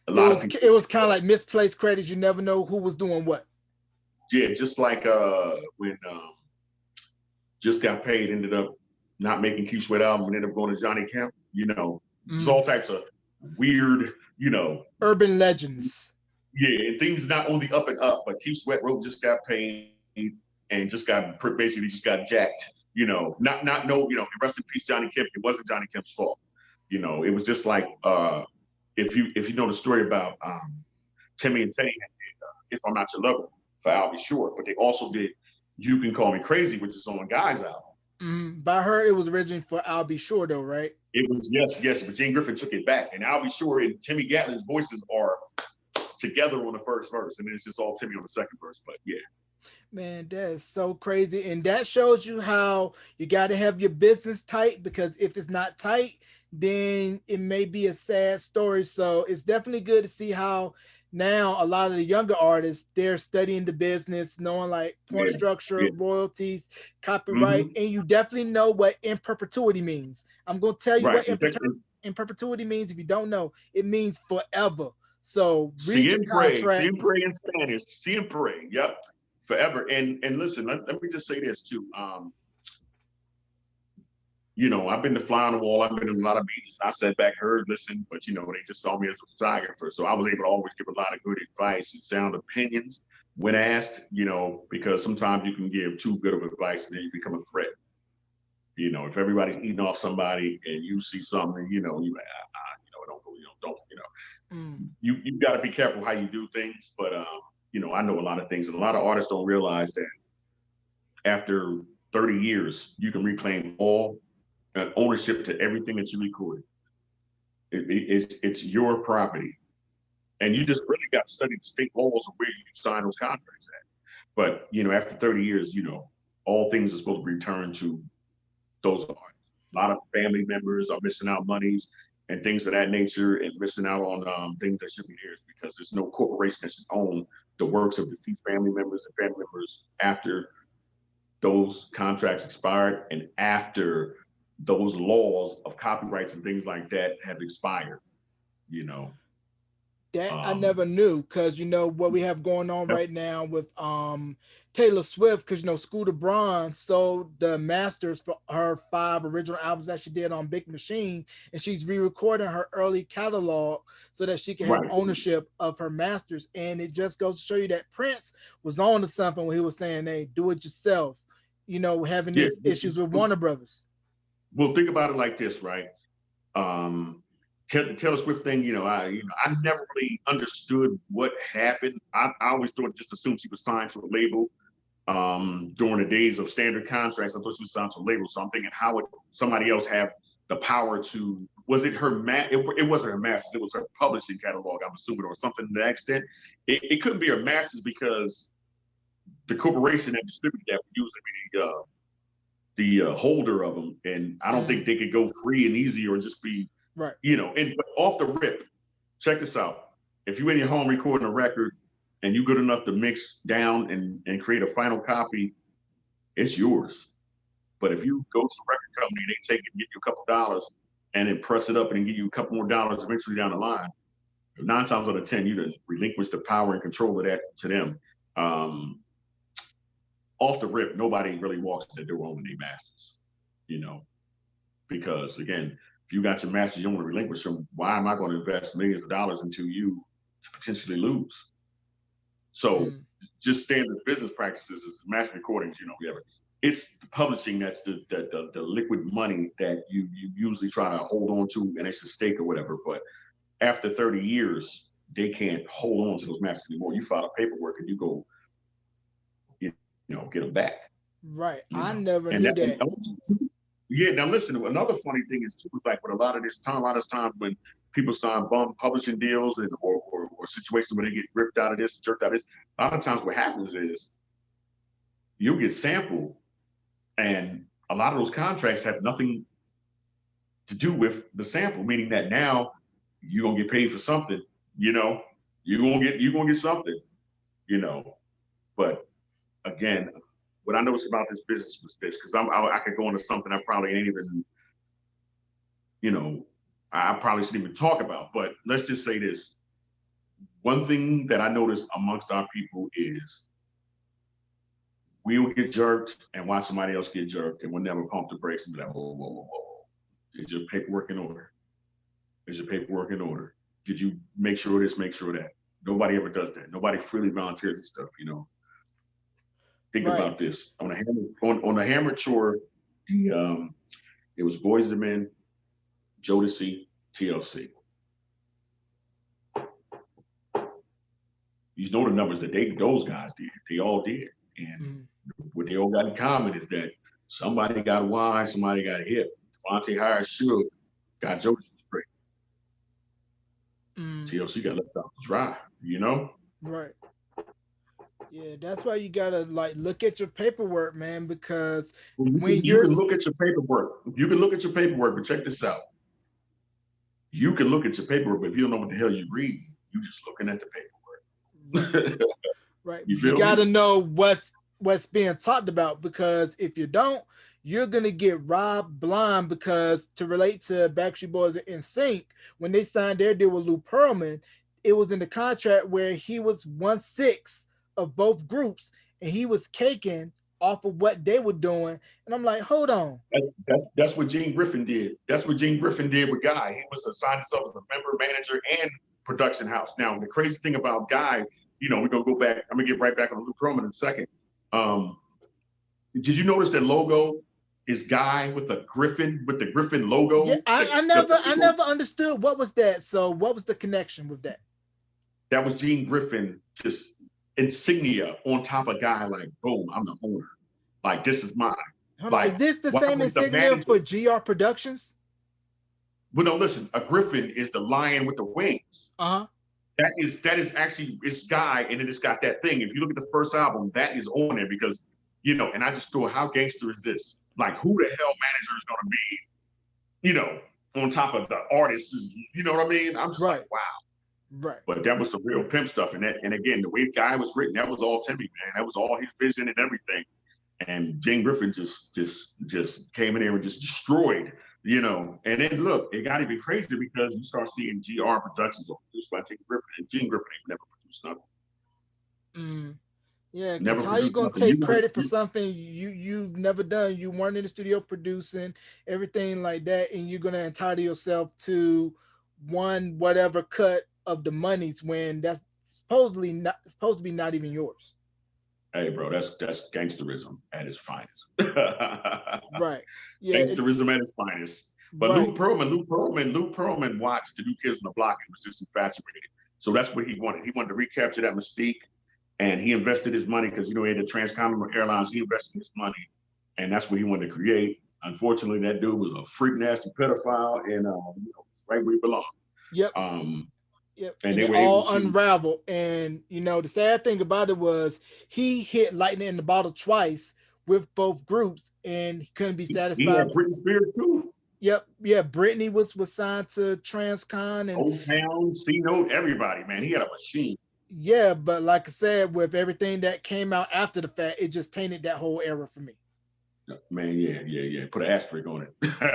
a it lot of was people it get was kind of involved. like misplaced credits. You never know who was doing what. Yeah, just like when just got paid, ended up not making Q Sweat album, and ended up going to Johnny Kemp. There's Mm. all types of weird, Urban legends. yeah, and things not on the up and up, but Q Sweat wrote just got paid and basically just got jacked. Not no, rest in peace, Johnny Kemp. It wasn't Johnny Kemp's fault. It was just like if you know the story about Timmy and Teddy did If I'm Not Your Lover for I'll Be Sure, but they also did You Can Call Me Crazy, which is on Guy's album. But I heard it was originally for I'll Be Sure, though, right? It was yes, yes, but Gene Griffin took it back, and I'll Be Sure and Timmy Gatlin's voices are together on the first verse, and then it's just all Timmy on the second verse. But yeah, Man, that is so crazy. And that shows you how you got to have your business tight because if it's not tight, then it may be a sad story. So it's definitely good to see how now a lot of the younger artists, they're studying the business, knowing like point Yeah, structure, yeah. royalties, copyright, Hmm. and you definitely know what in perpetuity means. I'm gonna tell you Right. what in perpetuity means. If you don't know, it means forever. So read your Siempre contracts. in Spanish. Siempre. Yep. Forever. And listen, let me just say this too. I've been to fly on the wall. I've been in a lot of meetings. I sat back, heard, listened, but they just saw me as a photographer. So I was able to always give a lot of good advice and sound opinions when asked, because sometimes you can give too good of advice and then you become a threat. If everybody's eating off somebody and you see something, you like, don't go, Mm, you got to be careful how you do things. But I know a lot of things, and a lot of artists don't realize that after 30 years, you can reclaim all ownership to everything that you recorded. It's your property, and you just really got to study the state laws of where you sign those contracts at. But after 30 years, all things are supposed to be returned to those artists. A lot of family members are missing out monies and things of that nature, and missing out on things that should be theirs because there's no corporation that should own the works of deceased family members and family members after those contracts expired and after those laws of copyrights and things like that have expired. You know, that I um, never knew because you know what we have going on yep, right now with Taylor Swift because you know Scooter Braun sold the masters for her 5 original albums that she did on Big Machine, and she's re-recording her early catalog so that she can have right, ownership of her masters. And it just goes to show you that Prince was on to something when he was saying, "Hey, do it yourself." You know, having yeah. these issues with Warner Brothers. Well, think about it like this, right? Um, the Taylor Swift thing, I never really understood what happened. I always thought, just assumed she was signed to a label during the days of standard contracts. I thought she was signed to a label. So I'm thinking, how would somebody else have the power to? Was it her? It wasn't her masters. It was her publishing catalog. I'm assuming, or something to that extent. It couldn't be her masters because the corporation that distributed that was usually the holder of them, and I don't think Mm, they could go free and easy or just be, right. and but off the rip. Check this out. If you're in your home recording a record and you're good enough to mix down and create a final copy, it's yours. But if you go to a record company and they take it and get you a couple dollars and then press it up and give you a couple more dollars eventually down the line, 9 times out of 10, you done relinquish the power and control of that to them. Um, Off the rip, nobody really walks in the door owning their masters, you know, because again, if you got your masters, you don't want to relinquish them. Why am I going to invest millions of dollars into you to potentially lose? So Mm, just standard business practices is mass recordings, whatever. It's the publishing that's the liquid money that you usually try to hold on to, and it's a stake or whatever. But after 30 years, they can't hold on to those masters anymore. You file a paperwork and you go, get them back, right. you I know. never And knew that, and that. yeah. Now listen, another funny thing is too is like with a lot of times when people sign bum publishing deals and or situations where they get ripped out of this, jerked out of this. A lot of times what happens is you'll get sampled, and a lot of those contracts have nothing to do with the sample, meaning that now you're gonna get paid for something, you know, you're gonna get something, you know. But again, what I noticed about this business was this, because I could go into something I probably ain't even, you know, I probably shouldn't even talk about. But let's just say this: one thing that I noticed amongst our people is we will get jerked and watch somebody else get jerked, and we'll never pump the brakes and be like, whoa, whoa, whoa, whoa. Is your paperwork in order? Is your paperwork in order? Did you make sure this, make sure that? Nobody ever does that. Nobody freely volunteers and stuff. Think Right. about this. On the Hammer tour, the it was Boys II Men, Jodeci, TLC. You know the numbers that those guys did. They all did. And Mm, what they all got in common is that somebody got wide, somebody got hip. Devontae Hire Suge got Jodeci straight. mm, TLC got left out to dry. right. Yeah, that's why you gotta like look at your paperwork, man, because Well, when you you're can look at your paperwork. You can look at your paperwork, but check this out. You can look at your paperwork, but if you don't know what the hell you're reading, you just looking at the paper. right, right. You You feel got me? to know what's being talked about, because if you don't, you're gonna get robbed blind. Because to relate to Backstreet Boys in Sync, when they signed their deal with Lou Pearlman, it was in the contract where he was 1/6 of both groups, and he was caking off of what they were doing. And I'm like, hold on. That's what Gene Griffin did. That's what Gene Griffin did with Guy. He was assigned himself as a member, manager, and production house. Now, the crazy thing about Guy, we're gonna go back. I'm gonna get right back on Luke Perlman in a second. Um, did you notice that logo is Guy with the Griffin Yeah, logo? I never understood what was that. So what was the connection with that? That was Gene Griffin just insignia on top of Guy, like boom, I'm the owner. Like this is mine. Hold on, is Like this the why same would the insignia manager? for GR Productions? Well, no, listen. A griffin is the lion with the wings. Uh huh. That is actually it's Guy, and then it's got that thing. If you look at the first album, that is on there because and I just thought, how gangster is this? Like, who the hell manager is going to be, on top of the artists? You know what I mean? I'm just like, Right. wow. Right. But that was some real pimp stuff, and again, the way Guy was written, that was all Timmy, man. That was all his vision and everything. And Jane Griffin just came in there and just destroyed. And then look, it got even crazier because you start seeing GR Productions produced by Jane Griffin, and Jane Griffin ain't never produced nothing. Mm. Yeah, because Never how you produced gonna nothing. You take know, credit for something you've never done? You weren't in the studio producing everything like that, and you're gonna entitle yourself to one whatever cut of the monies when that's supposed to be not even yours. hey, bro, that's gangsterism at its finest. Right. Yeah. Gangsterism at its finest. But Right. Luke Pearlman watched the New Kids on the Block and was just infatuated. So that's what he wanted. He wanted to recapture that mystique, and he invested his money because he had the Transcontinental Airlines. He invested his money, and that's what he wanted to create. Unfortunately, that dude was a freak, nasty pedophile, and right where he belonged. Yep. Um, Yep. and And they it were able all to. unraveled. And the sad thing about it was he hit lightning in the bottle twice with both groups, and he couldn't be He satisfied. had Britney Spears too. Yep. Yeah. Brittany was signed to Transcon, and Old Town, C Note, everybody, man. He had a machine. yeah, but like I said, with everything that came out after the fact, it just tainted that whole era for me. Man, yeah. Put an asterisk on it.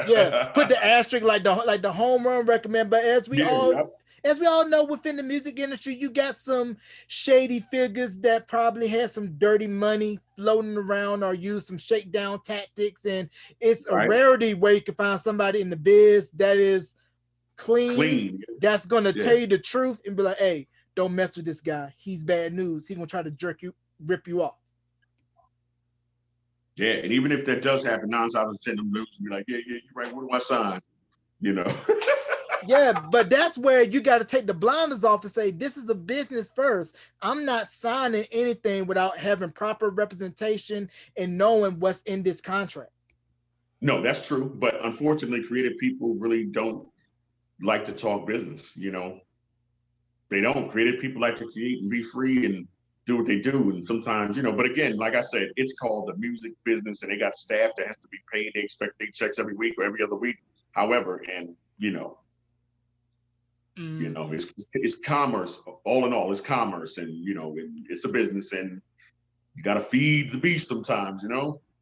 Yeah, put the asterisk like the home run recommend. But Yeah, as we all know, within the music industry, you got some shady figures that probably had some dirty money floating around or use some shakedown tactics. And it's a right. rarity where you can find somebody in the biz that is clean, Clean. that's gonna Yeah, tell you the truth and be like, hey, don't mess with this guy. He's bad news. He's gonna try to rip you off. yeah. And even if that does happen, 9 times out of 10, them dudes will be like, yeah, you're right. What do I sign? You know. Yeah, but that's where you got to take the blinders off and say, this is a business first. I'm not signing anything without having proper representation and knowing what's in this contract. No, that's true. But unfortunately, creative people really don't like to talk business. They don't. Creative people like to create and be free and do what they do. And sometimes, but again, like I said, it's called the music business, and they got staff that has to be paid. They expect big checks every week or every other week. However, and Mm, it's commerce. All in all, it's commerce, and it's a business, and you got to feed the beast sometimes.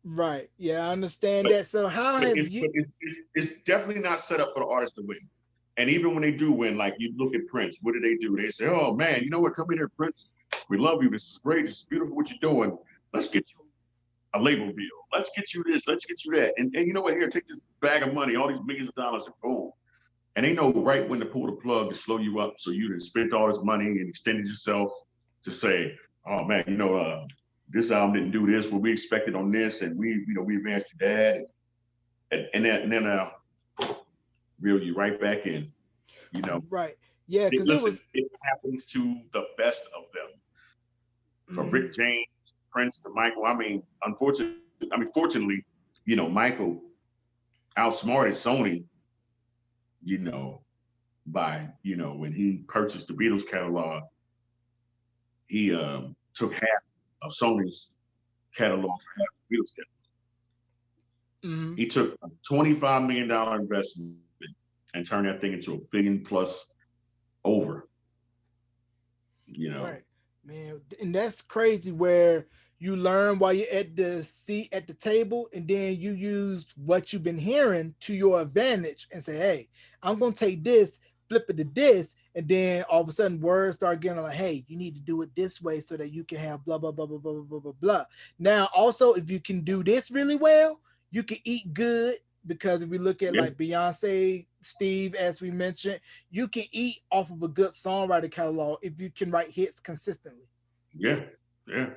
right. Yeah, I understand But that. So how but have it's you? but it's definitely not set up for the artist to win. And even when they do win, like you look at Prince, what do? They say, "Oh man, you know what? Come in here, Prince. We love you. This is great. This is beautiful. What you're doing. Let's get you a label deal. Let's get you this. Let's get you that. And you know what? Here, take this bag of money, all these millions of dollars, and boom. And they know right when to pull the plug to slow you up, so you done spent all this money and extended yourself to say, "Oh man, this album didn't do this. What we expected on this, and we advanced your dad, and then reel you right back in." You know, Right. Yeah, because it listen, was. it happens to the best of them, from Mm, Rick James, Prince to Michael. Fortunately, Michael outsmarted Sony, you know, by when he purchased the Beatles catalog, he took half of Sony's catalog for half the Beatles catalog. mm, He took a $25 million investment and turned that thing into a billion plus over. You know, right. Man, and that's crazy where you learn while you're at the seat at the table, and then you use what you've been hearing to your advantage and say, hey, I'm gonna take this, flip it to this, and then all of a sudden words start getting like, hey, you need to do it this way so that you can have blah blah blah blah blah blah blah blah. Now, also, if you can do this really well, you can eat good because if we look at Yeah, like Beyonce, Steve, as we mentioned, you can eat off of a good songwriter catalog if you can write hits consistently. yeah, yeah.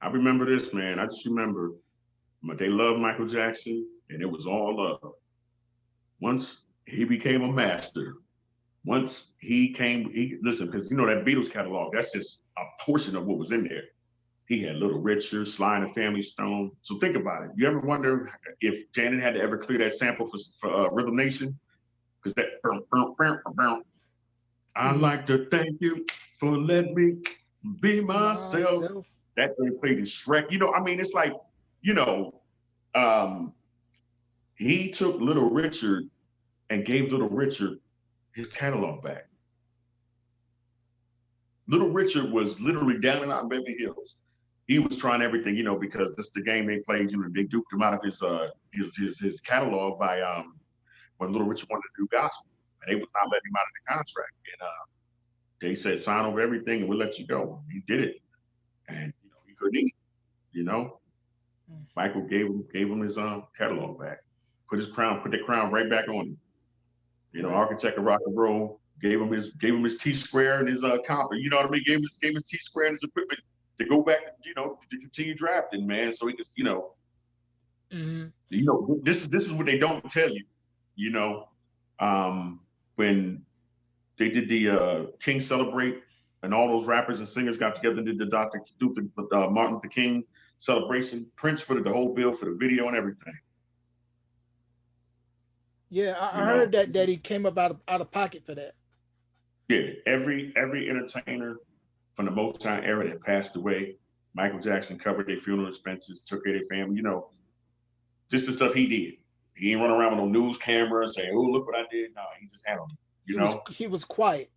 I remember this, man. I just remember they loved Michael Jackson, and it was all love. Once he became a master, once he listen, because you know that Beatles catalog, that's just a portion of what was in there. He had Little Richard, Sly and the Family Stone. So think about it. You ever wonder if Janet had to ever clear that sample for Rhythm Nation? Because that I Mm-hmm. like to thank you for letting me be myself. Myself. That they played in Shrek. You know, I mean, it's like, you know, um, he took Little Richard and gave Little Richard his catalog back. Little Richard was literally down and out in Beverly Hills. He was trying everything, you know, because this is the game they played. You know, they duped him out of his catalog by when Little Richard wanted to do gospel, and they would not let him out of the contract. And they said, sign over everything, and we'll let you go. He did it, and you know, he couldn't eat. You know, Michael gave him his catalog back, put the crown right back on him. You know, Right. architect of rock and roll gave him his T square and his copper. You know what I mean? Gave him his T square and his equipment to go back, you know, to continue drafting, man. So he could, Mm-hmm. this is what they don't tell you. You know, when they did the King Celebrate, and all those rappers and singers got together and did the Martin Luther King celebration. Prince footed the whole bill for the video and everything. Yeah, I You heard know, that he came up out of pocket for that. yeah, every entertainer from the Motown era that passed away, Michael Jackson covered their funeral expenses, took care of their family. You know, just the stuff he did. He didn't run around with no news camera saying, "Oh, look what I did." No, he just handled it. You He was know, he was quiet.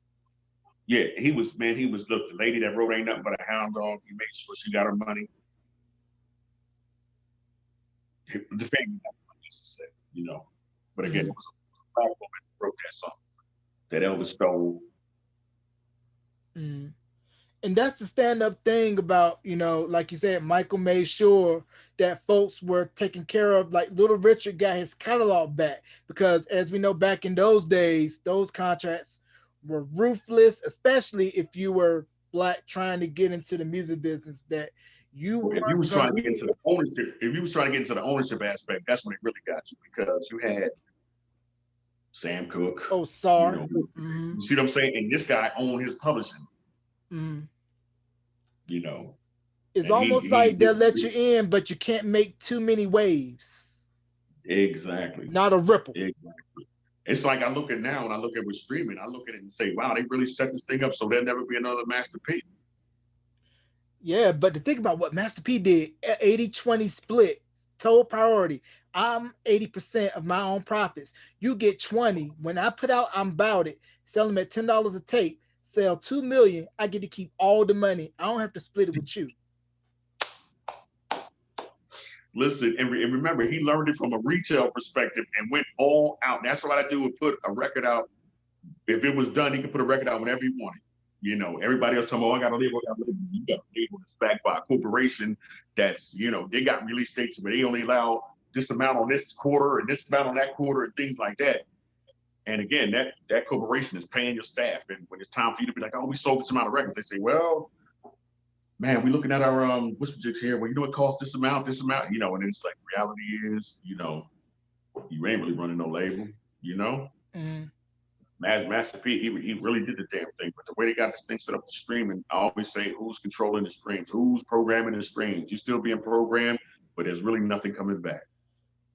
yeah, he was man. He was look the lady that wrote "Ain't Nothing But a Hound Dog." He made sure she got her money. The family got the money, to say, you know. But again, Mm-hmm. it was a black woman who wrote that song that Elvis stole. Mm-hmm. And that's the stand-up thing about, like you said, Michael made sure that folks were taken care of. Like Little Richard got his catalog back because, as we know, back in those days, those contracts were ruthless, especially if you were black trying to get into the music business. That you If you weren't was gonna. trying to get into the ownership, if you was trying to get into the ownership aspect, that's when it really got you because you had Sam Cooke, Oh, you sorry. know, Mm-hmm. you see what I'm saying? And this guy owned his publishing, Mm-hmm. you know, It's and almost like they'll let you in, but you can't make too many waves. exactly, Not a ripple. exactly. It's like I look at now when I look at with streaming, I look at it and say, wow, they really set this thing up so there'll never be another Master P. Yeah, but to think about what Master P did, 80-20 split, total priority. I'm 80% of my own profits. You get 20. When I put out I'm About It, sell them at $10 a tape, sell 2 million, I get to keep all the money. I don't have to split it with you. Listen, and remember, he learned it from a retail perspective and went all out. That's what I do would put a record out. If it was done, he could put a record out whenever he wanted. You know, everybody else talking, oh, I got to label, I got to label. You got a label that's backed by a corporation that's, you know, they got release dates where they only allow this amount on this quarter and this amount on that quarter and things like that. And again, that corporation is paying your staff. And when it's time for you to be like, oh, we sold this amount of records, they say, well, man, we're looking at our what's projects here. Well, you know, it costs this amount, you know, and it's like reality is, you know, you ain't really running no label, you know. Mm, Master P, he really did the damn thing. But the way they got this thing set up to streaming, I always say, who's controlling the streams? Who's programming the streams? You still being programmed, but there's really nothing coming back.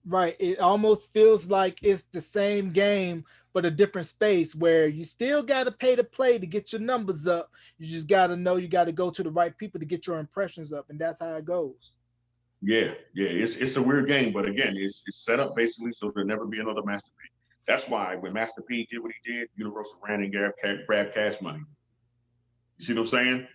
right. It almost feels like it's the same game, but a different space where you still got to pay to play to get your numbers up. You just got to know you got to go to the right people to get your impressions up. And that's how it goes. Yeah, yeah, it's a weird game, but again, it's set up basically so there'll never be another Master P. That's why when Master P did what he did, Universal ran and grabbed cash money. You see what I'm saying?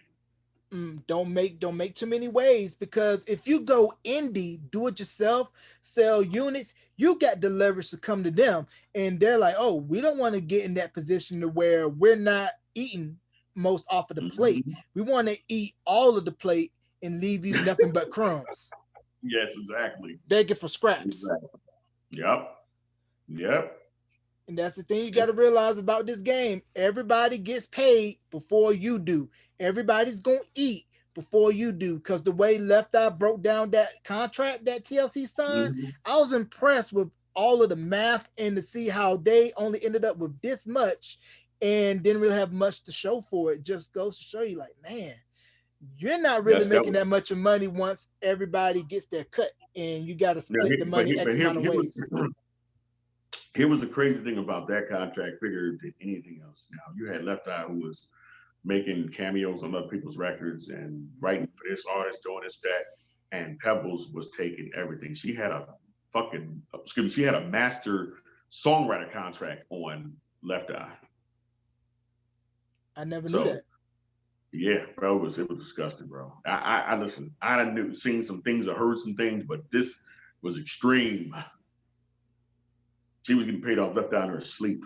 Don't make too many waves, because if you go indie, do it yourself, sell units, you got the leverage to come to them, and they're like, oh, we don't want to get in that position to where we're not eating most off of the plate. Mhm. We want to eat all of the plate and leave you nothing but crumbs, Yes, exactly. begging for scraps. Exactly. Yep. Yep. And that's the thing you got to It's, realize about this game. Everybody gets paid before you do. Everybody's going to eat before you do. Because the way Left Eye broke down that contract that TLC signed, mhm. I was impressed with all of the math and to see how they only ended up with this much and didn't really have much to show for it. Just goes to show you, like, man, you're not really Yes, that making was. that much of money once everybody gets their cut, and you got to Yeah, split the money but X amount of here was ways. here was the crazy thing about that contract bigger than anything else. Now you had Left Eye, who was making cameos on other people's records and writing for this artist, doing this, that, and Pebbles was taking everything. She had a fucking excuse me, she had a master songwriter contract on Left Eye. I never knew So that. yeah, bro, it was disgusting, bro. I listen. I knew seen some things, I heard some things, but this was extreme. She was getting paid off Left Eye in her sleep.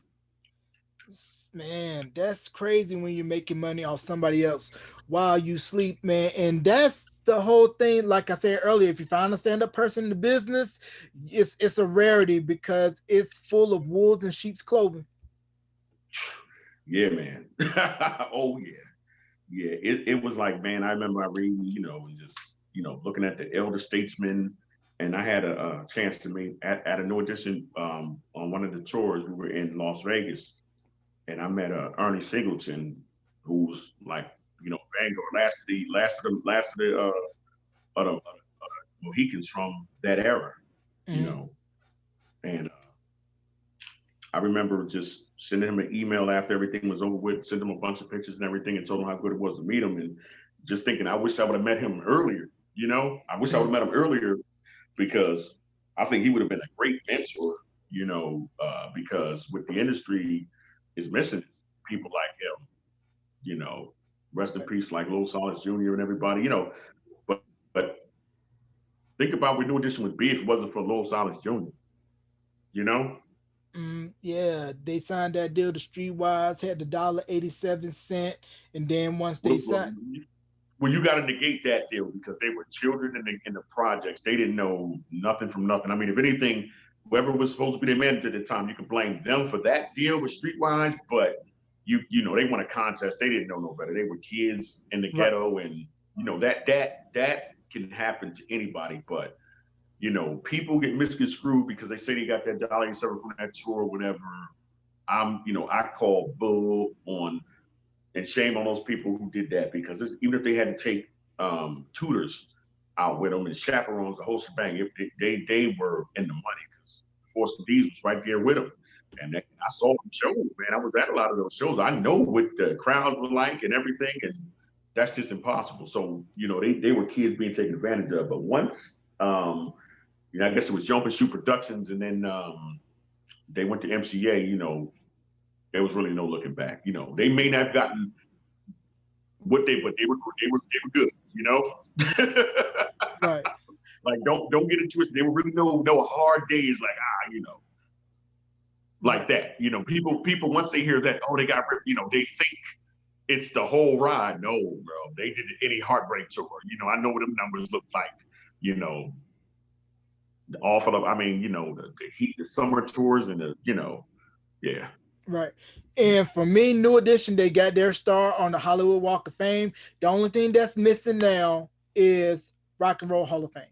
Man, that's crazy when you're making money off somebody else while you sleep, man. And that's the whole thing. Like I said earlier, if you find a stand-up person in the business, it's a rarity because it's full of wolves in sheep's clothing. Yeah, man. Oh yeah. Yeah, it was like, man, I remember I reading, and just, looking at the elder statesmen, and I had a chance to meet at a New Edition on one of the tours. We were in Las Vegas, and I met Ernie Singleton, who's like, Vanguard, last of the Mohicans from that era, you Mhm. know, and I remember just sending him an email after everything was over with, sent him a bunch of pictures and everything, and told him how good it was to meet him. And just thinking, I wish I would have met him earlier. I wish I would Mhm. have met him earlier because I think he would have been a great mentor. Because with the industry is missing people like him. You know, rest in Right. peace, like Lil Solis Jr. and everybody. But think about what New Edition would be if it wasn't for Lil Solis Jr. You know, Yeah, they signed that deal to Streetwise, had the $1.87, and then once they well, signed, well, you got to negate that deal because they were children in the projects. They didn't know nothing from nothing. I mean, if anything, whoever was supposed to be the manager at the time, you could blame them for that deal with Streetwise. But they won a contest. They didn't know no better. They were kids in the right, ghetto, and that can happen to anybody. But people get misconstrued because they say they got that $1.87 from that tour or whatever. I call bull on and shame on those people who did that because even if they had to take tutors out with them and chaperones, the whole shebang, if they were in the money because Force D's was right there with them. And I saw them shows, man. I was at a lot of those shows. I know what the crowds were like and everything, and that's just impossible. So they were kids being taken advantage of. But once I guess it was Jump and Shoot Productions, and then they went to MCA. There was really no looking back. They may not have gotten but they were good, right, like don't get it twisted. They were really no hard days like like right, that. People once they hear that, oh, they got ripped, they think it's the whole ride. No, bro. They did any heartbreak tour. I know what them numbers look like. You know, the awful of I mean, the heat, the summer tours and yeah. right. And for me, New Edition, they got their star on the Hollywood Walk of Fame. The only thing that's missing now is Rock and Roll Hall of Fame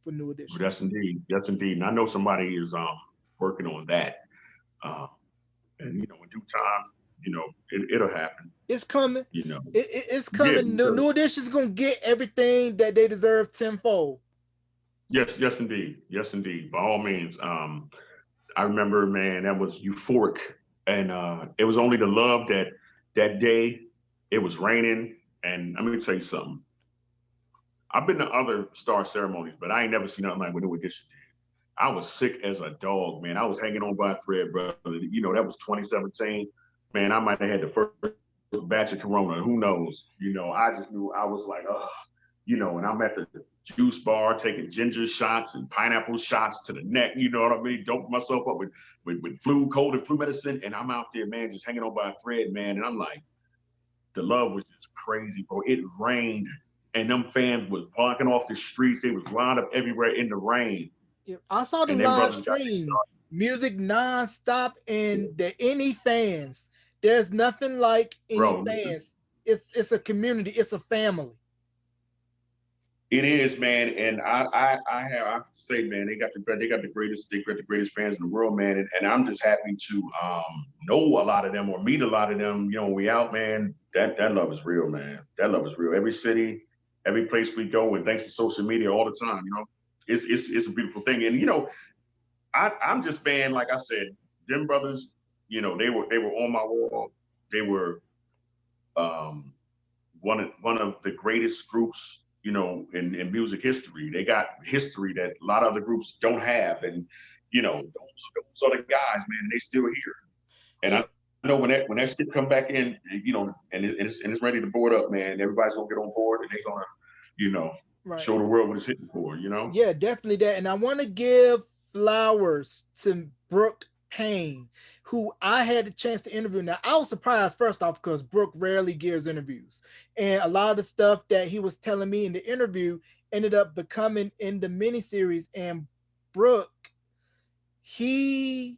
for New Edition. Yes indeed. Yes indeed. And I know somebody is working on that. Uh, and in due time, it'll happen. It's coming. You know, It's yeah, coming. because New Edition's gonna get everything that they deserve tenfold. yes, yes, indeed, yes, indeed. By all means, I remember, man, that was euphoric, and it was only the love that day. It was raining, and I'm gonna tell you something. I've been to other star ceremonies, but I ain't never seen nothing like what New Edition did. I was sick as a dog, man. I was hanging on by a thread, brother. That was 2017. Man, I might have had the first batch of Corona. Who knows? I just knew I was like, oh, and I'm at the juice bar taking ginger shots and pineapple shots to the neck. You know what I mean? Doping myself up with cold and flu medicine, and I'm out there, man, just hanging on by a thread, man. And I'm like, the love was just crazy, bro. It rained, and them fans was blocking off the streets. They was lined up everywhere in the rain, Yeah, I saw the and them live brothers got their stream, start. music nonstop, Yeah. and the any fans. There's nothing like any Bro, listen. fans. It's a community. It's a family. It is, man, and I have to say, man, they got the greatest fans in the world, man, and I'm just happy to know a lot of them or meet a lot of them. We out, man. That love is real, man. That love is real. Every city, every place we go, and thanks to social media all the time, it's a beautiful thing. And I'm just, man, like I said, them brothers, they were on my wall. They were um one of the greatest groups, in music history. They got history that a lot of other groups don't have, and those are the guys, man. And they still here. And I Yeah, know when that shit come back in, and it's ready to board up, man. Everybody's gonna get on board, and they're gonna, you know, right. show the world what it's hitting for. Yeah, definitely that. And I want to give flowers to Brooke Payne, who I had the chance to interview. Now, I was surprised first off because Brooke rarely gives interviews. And a lot of the stuff that he was telling me in the interview ended up becoming in the miniseries. And Brooke, he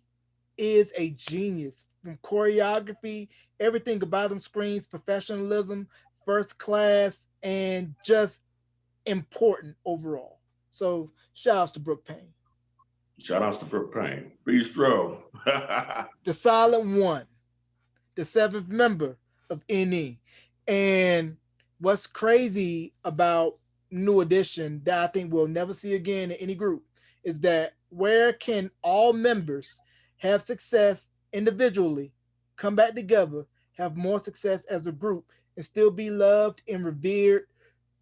is a genius from choreography, everything about him screams professionalism, first class, and just important overall. So shout outs to Brooke Payne. Shout outs to Brooke Payne. Bistro. The silent one, the seventh member of NE. And what's crazy about New Edition that I think we'll never see again in any group is that where can all members have success individually, come back together, have more success as a group, and still be loved and revered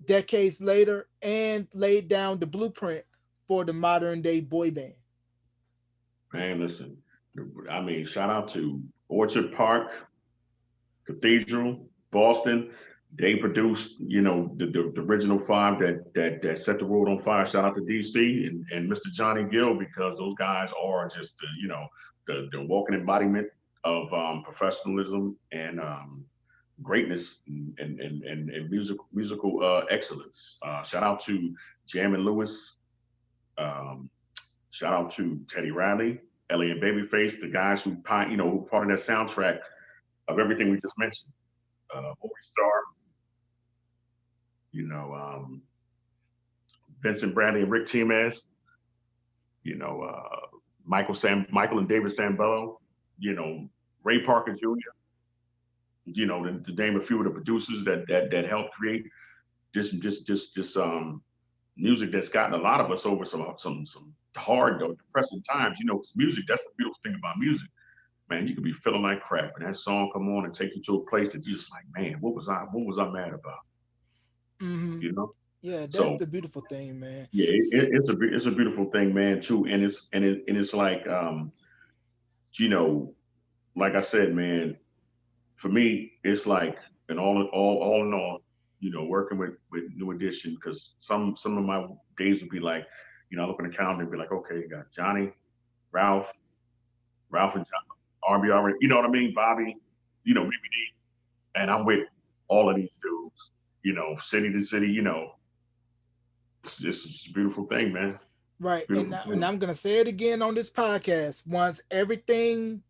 decades later and laid down the blueprint for the modern day boy band. Man, listen. I mean, shout out to Orchard Park, Cathedral, Boston. They produced, the original five that set the world on fire. Shout out to DC and Mr. Johnny Gill, because those guys are just the walking embodiment of professionalism and greatness and musical excellence. Shout out to Jam and Lewis. Um, Shout out to Teddy Riley, Ellie and Babyface, the guys who part of that soundtrack of everything we just mentioned. Movie Star, you know, Vincent Bradley and Rick Times, you know, Michael and David Sambello, you know, Ray Parker Jr., to name a few of the producers that helped create this music that's gotten a lot of us over some hard or depressing times. Music, that's the beautiful thing about music. Man, you could be feeling like crap, and that song come on and take you to a place that you just like, man, what was I mad about? Mm-hmm. You know? Yeah, that's So the beautiful thing, man. yeah, it's a beautiful thing, man, too. And it's like you know, like I said, man, for me, it's like and all in all, working with New Edition, because some of my days would be like, I look on the calendar and be like, okay, you got Johnny, Ralph, Ralph and John, RBR, you know what I mean, Bobby, BBD, and I'm with all of these dudes, city to city, it's a beautiful thing, man. It's Right. a beautiful And thing. I'm going to say it again on this podcast. Once everything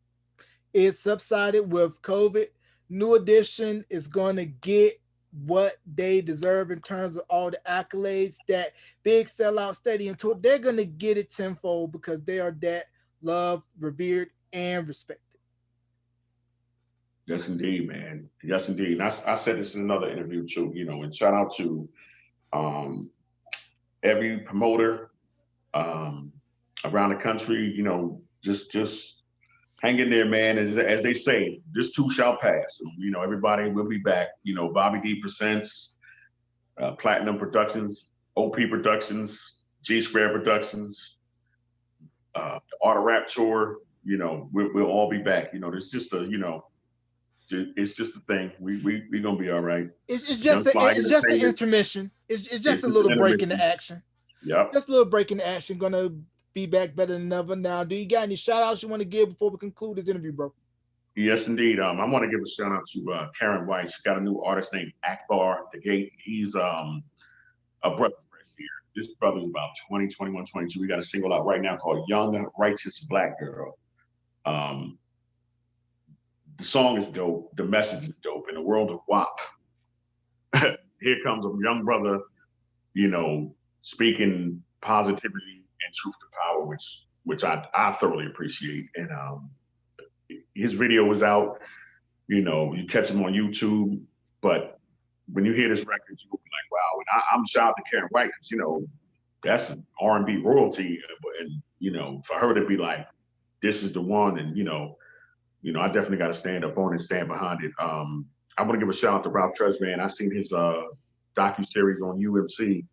is subsided with COVID, New Edition is going to get what they deserve in terms of all the accolades that big sellout stadium tour. They're going to get it tenfold because they are that loved, revered, and respected. Yes, indeed, man. Yes, indeed. And I said this in another interview too, and shout out to um, every promoter um, around the country, just hang in there, man. As they say, this too shall pass. Everybody will be back. Bobby D Presents, Platinum Productions, OP Productions, G Square Productions, the Art of Rap Tour. We'll all be back. It's just a. It's just a thing. We gonna be all right. It's Young just a, Fly it's just an Entertainment. intermission. It's just It's a just an little break in the intermission. action. Yep. Just a little break in the action. Gonna be back better than ever. Now, do you got any shout outs you want to give before we conclude this interview, bro? Yes, indeed. I want to give a shout out to Karen White. She's got a new artist named Akbar the Gate. He's a brother right here. This brother's about 20, 21, 22. We got a single out right now called Young Righteous Black Girl. Um, the song is dope. The message is dope. In the world of WAP, here comes a young brother, speaking positivity and truth to power, which I thoroughly appreciate. And his video was out. You catch him on YouTube, but when you hear this record, you'll be like, wow. And I'm shout out to Karen White because that's R&B royalty, and for her to be like, this is the one, and I definitely got to stand up on it, stand behind it. I want to give a shout out to Ralph Tresvant. I seen his docu series on UMC,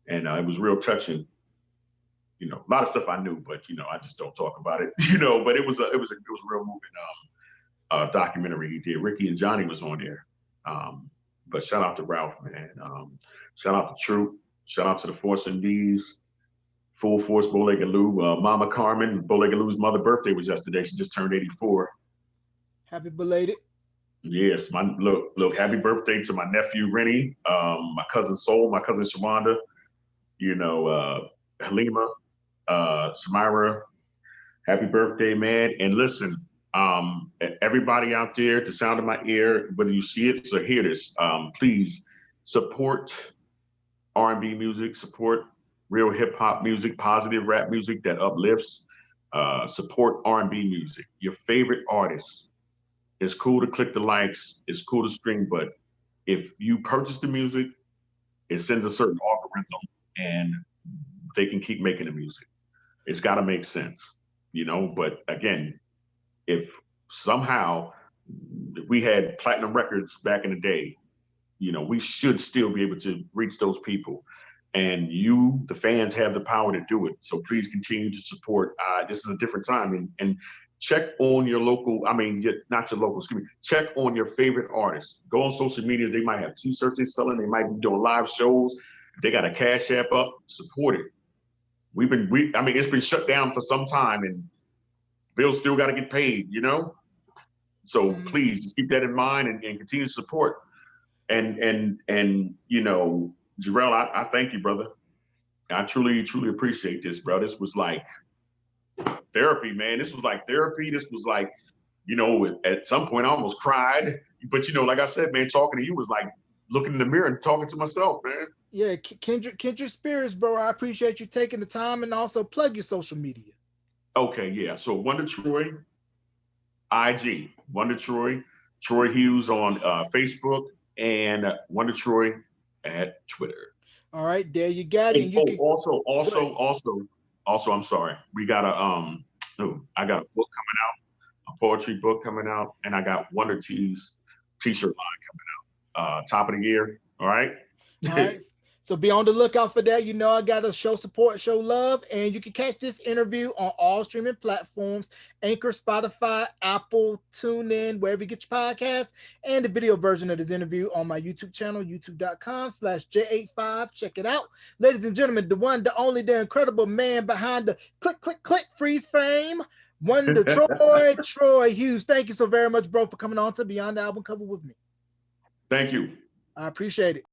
and it was real touching. A lot of stuff I knew, but I just don't talk about it. But it was a real moving documentary he did. Ricky and Johnny was on there. But shout out to Ralph, man. Shout out to Troop. Shout out to the Force MDs. Full Force Bowlega Lou. Mama Carmen, Bowlega Lou's mother birthday was yesterday. She just turned 84. Happy belated. Yes, look, happy birthday to my nephew Rennie, my cousin Soul, my cousin Shawanda, Halima, Samira. Happy birthday, man. And listen, everybody out there, at the sound of my ear, whether you see it or hear this, please support R&B music, support real hip hop music, positive rap music that uplifts. Support R&B music. Your favorite artists. It's cool to click the likes. It's cool to stream, but if you purchase the music, it sends a certain algorithm, and they can keep making the music. It's got to make sense, But again, if somehow we had platinum records back in the day, we should still be able to reach those people. And you, the fans, have the power to do it. So please continue to support. This is a different time. And check on your local, not your local, check on your favorite artists. Go on social media. They might have t-shirts they're selling. They might be doing live shows. If they got a Cash App up, support it. It's been shut down for some time, and bills still got to get paid, So please just keep that in mind and continue to support. And Jarrell, I thank you, brother. I truly, truly appreciate this, bro. This was like therapy, man. This was like therapy. This was like, at some point I almost cried. But like I said, man, talking to you was like looking in the mirror and talking to myself, man. Yeah, kindred spirits, bro. I appreciate you taking the time, and also plug your social media. Okay, yeah. So Wonder Troy, IG, Wonder Troy, Troy Hughes on Facebook, and Wonder Troy at Twitter. All right, there you got it. And you can also, I'm sorry. We got I got a book coming out, a poetry book coming out, and I got Wonder T's t-shirt line coming out. Top of the year. All right. All right. So be on the lookout for that. I got to show support, show love, and you can catch this interview on all streaming platforms: Anchor, Spotify, Apple, TuneIn, wherever you get your podcasts, and the video version of this interview on my YouTube channel, youtube.com/J85. Check it out. Ladies and gentlemen, the one, the only, the incredible man behind the click, click, click, freeze frame, Wonder Troy Hughes. Thank you so very much, bro, for coming on to Beyond the Album Cover with me. Thank you. I appreciate it.